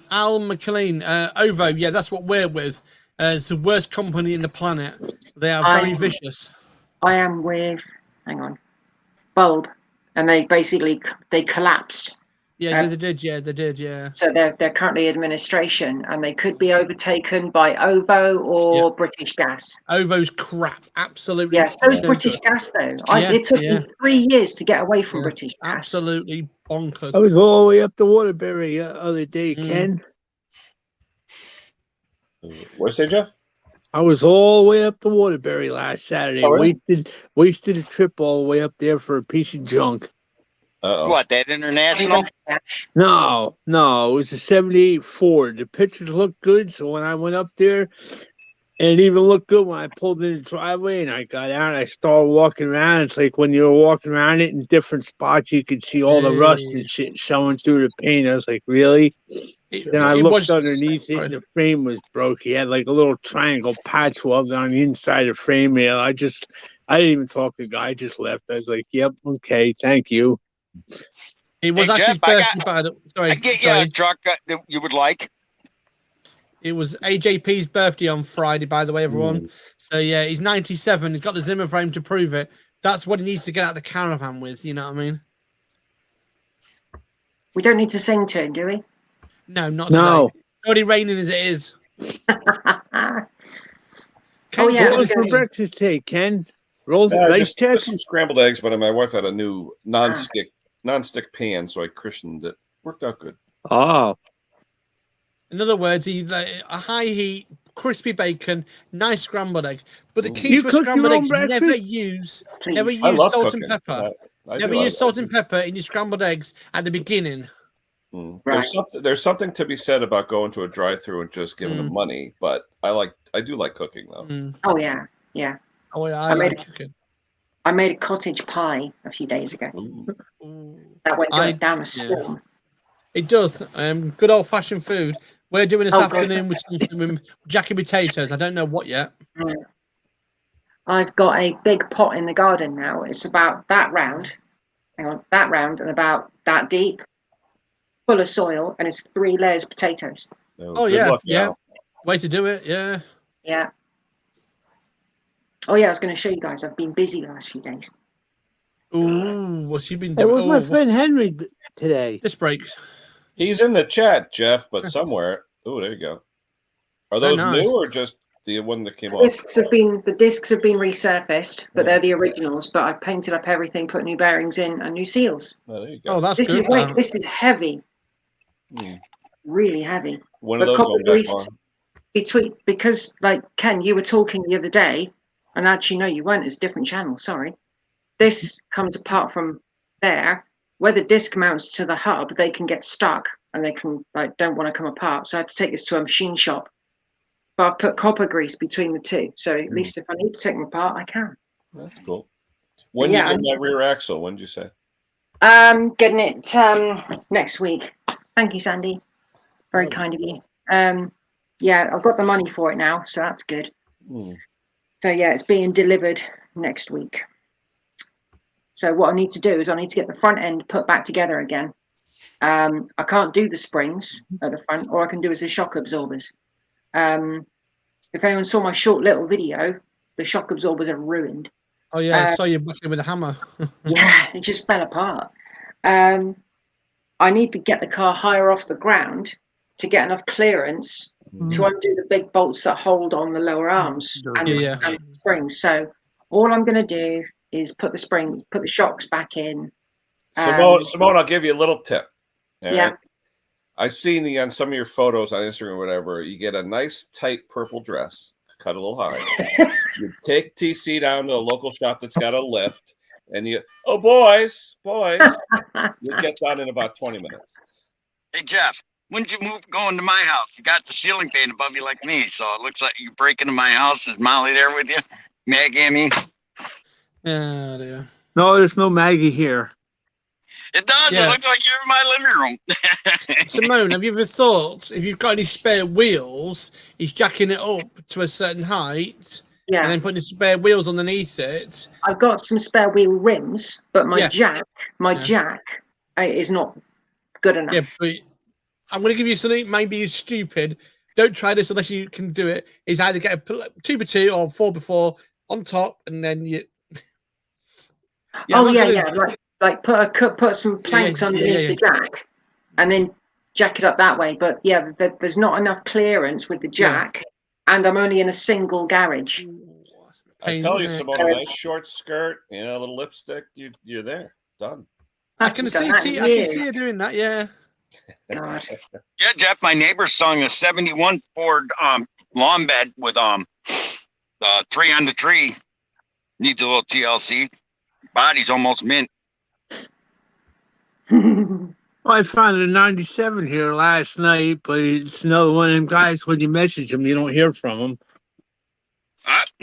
S2: Al McLean, OVO, that's what we're with. It's the worst company in the planet. They are very vicious.
S4: I am with, Bulb, and they collapsed.
S2: They did.
S4: So they're currently administration, and they could be overtaken by OVO or British Gas.
S2: OVO's crap, absolutely.
S4: Yes, so is British Gas though. It took me 3 years to get away from British Gas.
S2: Absolutely bonkers.
S8: I was all the way up to Waterbury the other day, Ken.
S1: What'd you say, Jeff?
S8: I was all the way up to Waterbury last Saturday.
S1: Oh, really?
S8: Wasted a trip all the way up there for a piece of junk.
S7: What, that international?
S8: No, it was a 78 Ford. The pictures looked good, so when I went up there, and it even looked good when I pulled in the driveway and I got out and I started walking around. It's like when you were walking around it in different spots, you could see all the rust and shit showing through the paint. I was like, really? Then I looked underneath it and the frame was broke. He had like a little triangle patch welded on the inside of the frame. I didn't even talk to the guy. I just left. I was like, yep, okay, thank you.
S2: It was actually his birthday, by the way. Sorry.
S7: I get you a truck that you would like.
S2: It was AJP's birthday on Friday, by the way, everyone. So, he's 97. He's got the Zimmer frame to prove it. That's what he needs to get out of the caravan with, you know what I mean?
S4: We don't need to sing to him, do we?
S2: No, not today. It's already raining as it is.
S8: What was for breakfast today, Ken? Rolls
S1: just some scrambled eggs, but my wife had a new non-stick pan, so I christened it. Worked out good.
S8: Oh,
S2: In other words, a high heat, crispy bacon, nice scrambled egg. But the key
S8: You
S2: to a
S8: cook
S2: scrambled
S8: your
S2: egg
S8: own
S2: is never
S8: breakfast?
S2: use
S4: Please.
S1: I love
S2: salt
S1: cooking.
S2: and pepper.
S1: I
S2: Never
S1: do.
S2: use salt and pepper in your scrambled eggs at the beginning.
S4: Right.
S1: There's something to be said about going to a drive-through and just giving them money, but I do like cooking though.
S4: Oh yeah, yeah.
S2: Oh yeah, I like cooking.
S4: I made a cottage pie a few days ago.
S2: Ooh.
S4: That went down a storm.
S2: It does. Good old fashioned food. We're doing this
S4: Oh,
S2: afternoon with some jacket potatoes. I don't know what yet.
S4: I've got a big pot in the garden now. It's about that round. Hang on, that round and about that deep, full of soil, and it's 3 layers of potatoes.
S2: Oh yeah, yeah. Way to do it. Yeah.
S4: Yeah. Oh yeah, I was going to show you guys. I've been busy the last few days.
S2: Ooh, what's you been
S8: Hey,
S2: doing?
S8: where's my friend Henry today?
S2: This breaks.
S1: He's in the chat, Jeff, but somewhere. Oh, there you go. Are those new or just the one that came off?
S4: The discs have been resurfaced, but they're the originals. But I've painted up everything, put new bearings in, and new seals.
S1: Oh, there you go.
S2: Oh, that's
S4: this
S2: good.
S4: This is heavy. Really heavy.
S1: One of those going back on.
S4: Because like Ken, you were talking the other day, and actually no, you weren't. It's a different channel. Sorry. This comes apart from there. Where the disc mounts to the hub, they can get stuck and they can don't want to come apart. So I had to take this to a machine shop. But I've put copper grease between the two, so at least if I need to take them apart, I can.
S1: That's cool. When you get that rear axle, when did you say?
S4: Getting it next week. Thank you, Sandy. Very kind of you. Yeah, I've got the money for it now, so that's good. So yeah, it's being delivered next week. So what I need to do is I need to get the front end put back together again. I can't do the springs at the front, or I can do as the shock absorbers. If anyone saw my short little video, the shock absorbers are ruined.
S2: Oh yeah, I saw you backing with a hammer.
S4: Yeah, it just fell apart. I need to get the car higher off the ground to get enough clearance to undo the big bolts that hold on the lower arms and the springs. So all I'm going to do is put the shocks back in.
S1: Simone, I'll give you a little tip.
S4: Yeah.
S1: Right? I've seen on some of your photos on Instagram or whatever, you get a nice tight purple dress, cut a little high. You take TC down to a local shop that's got a lift, and boys, you get done in about 20 minutes.
S7: Hey, Jeff, when did you go into my house? You got the ceiling fan above you like me, so it looks like you break into my house. Is Molly there with you? Maggie, I mean.
S2: Yeah, dear.
S8: No, there's no Maggie here.
S7: It does. Yeah. It looks like you're in my living room.
S2: Simone, have you ever thought if you've got any spare wheels, he's jacking it up to a certain height, and then putting the spare wheels underneath it?
S4: I've got some spare wheel rims, but my jack is not good enough.
S2: Yeah, but I'm going to give you something. Maybe you're stupid. Don't try this unless you can do it. Is either get a 2x2 or 4x4 on top, and then you.
S4: Like put some planks underneath the jack, and then jack it up that way. But yeah, there's not enough clearance with the jack, and I'm only in a single garage.
S1: I tell you, Simone, a nice short skirt, a little lipstick, you're there, done.
S2: I can see you doing that. Yeah.
S4: God.
S7: Yeah, Jeff, my neighbor's selling a 71 Ford lawn bed with 3 on the tree. Needs a little TLC. Body's almost mint.
S8: I found a 97 here last night, but it's another one of them guys. When you message them, you don't hear from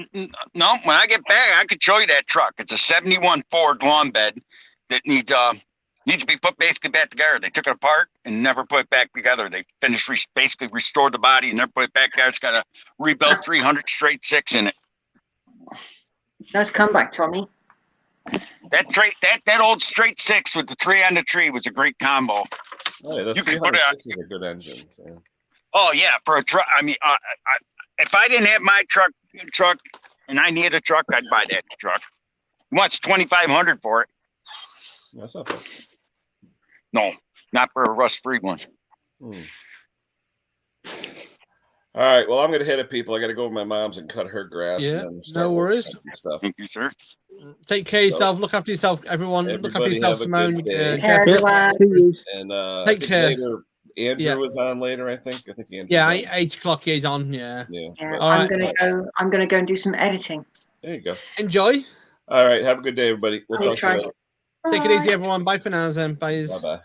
S8: them.
S7: No, when I get back, I could show you that truck. It's a 71 Ford lawn bed that needs to be put basically back together. They took it apart and never put it back together. They finished basically restored the body and never put it back together. It's got a rebuilt 300 straight 6 in it.
S4: Nice comeback, Tommy.
S7: That old straight 6 with the 3 on the tree was a great combo.
S1: Oh, yeah, the 306 is a good engine. So.
S7: Oh yeah, for a truck. I mean, if I didn't have my truck, and I needed a truck, I'd buy that truck. What's $2,500 for it?
S1: That's not bad.
S7: No, not for a rust-free one.
S1: All right. Well, I'm going to hit it, people. I got to go with my mom's and cut her grass.
S2: Yeah,
S1: and
S2: no worries.
S1: Stuff.
S7: Thank you, sir.
S2: Take care of yourself. Look after yourself, everyone. Look after yourself, Simone.
S1: Jeff.
S4: Everyone.
S1: And
S2: take care.
S1: Later, Andrew
S2: Yeah.
S1: was on later, I think. I think Andrew.
S2: Yeah, 8 o'clock is on. Yeah.
S1: Yeah.
S4: Yeah,
S1: but-
S2: All
S4: I'm
S2: right.
S4: gonna go and do some editing.
S1: There you go.
S2: Enjoy.
S1: All right. Have a good day, everybody. We'll
S4: I'll
S1: talk to you
S4: try.
S1: later.
S2: Take it
S4: Bye.
S2: easy, everyone. Bye for now, then. Bye.
S1: Bye bye.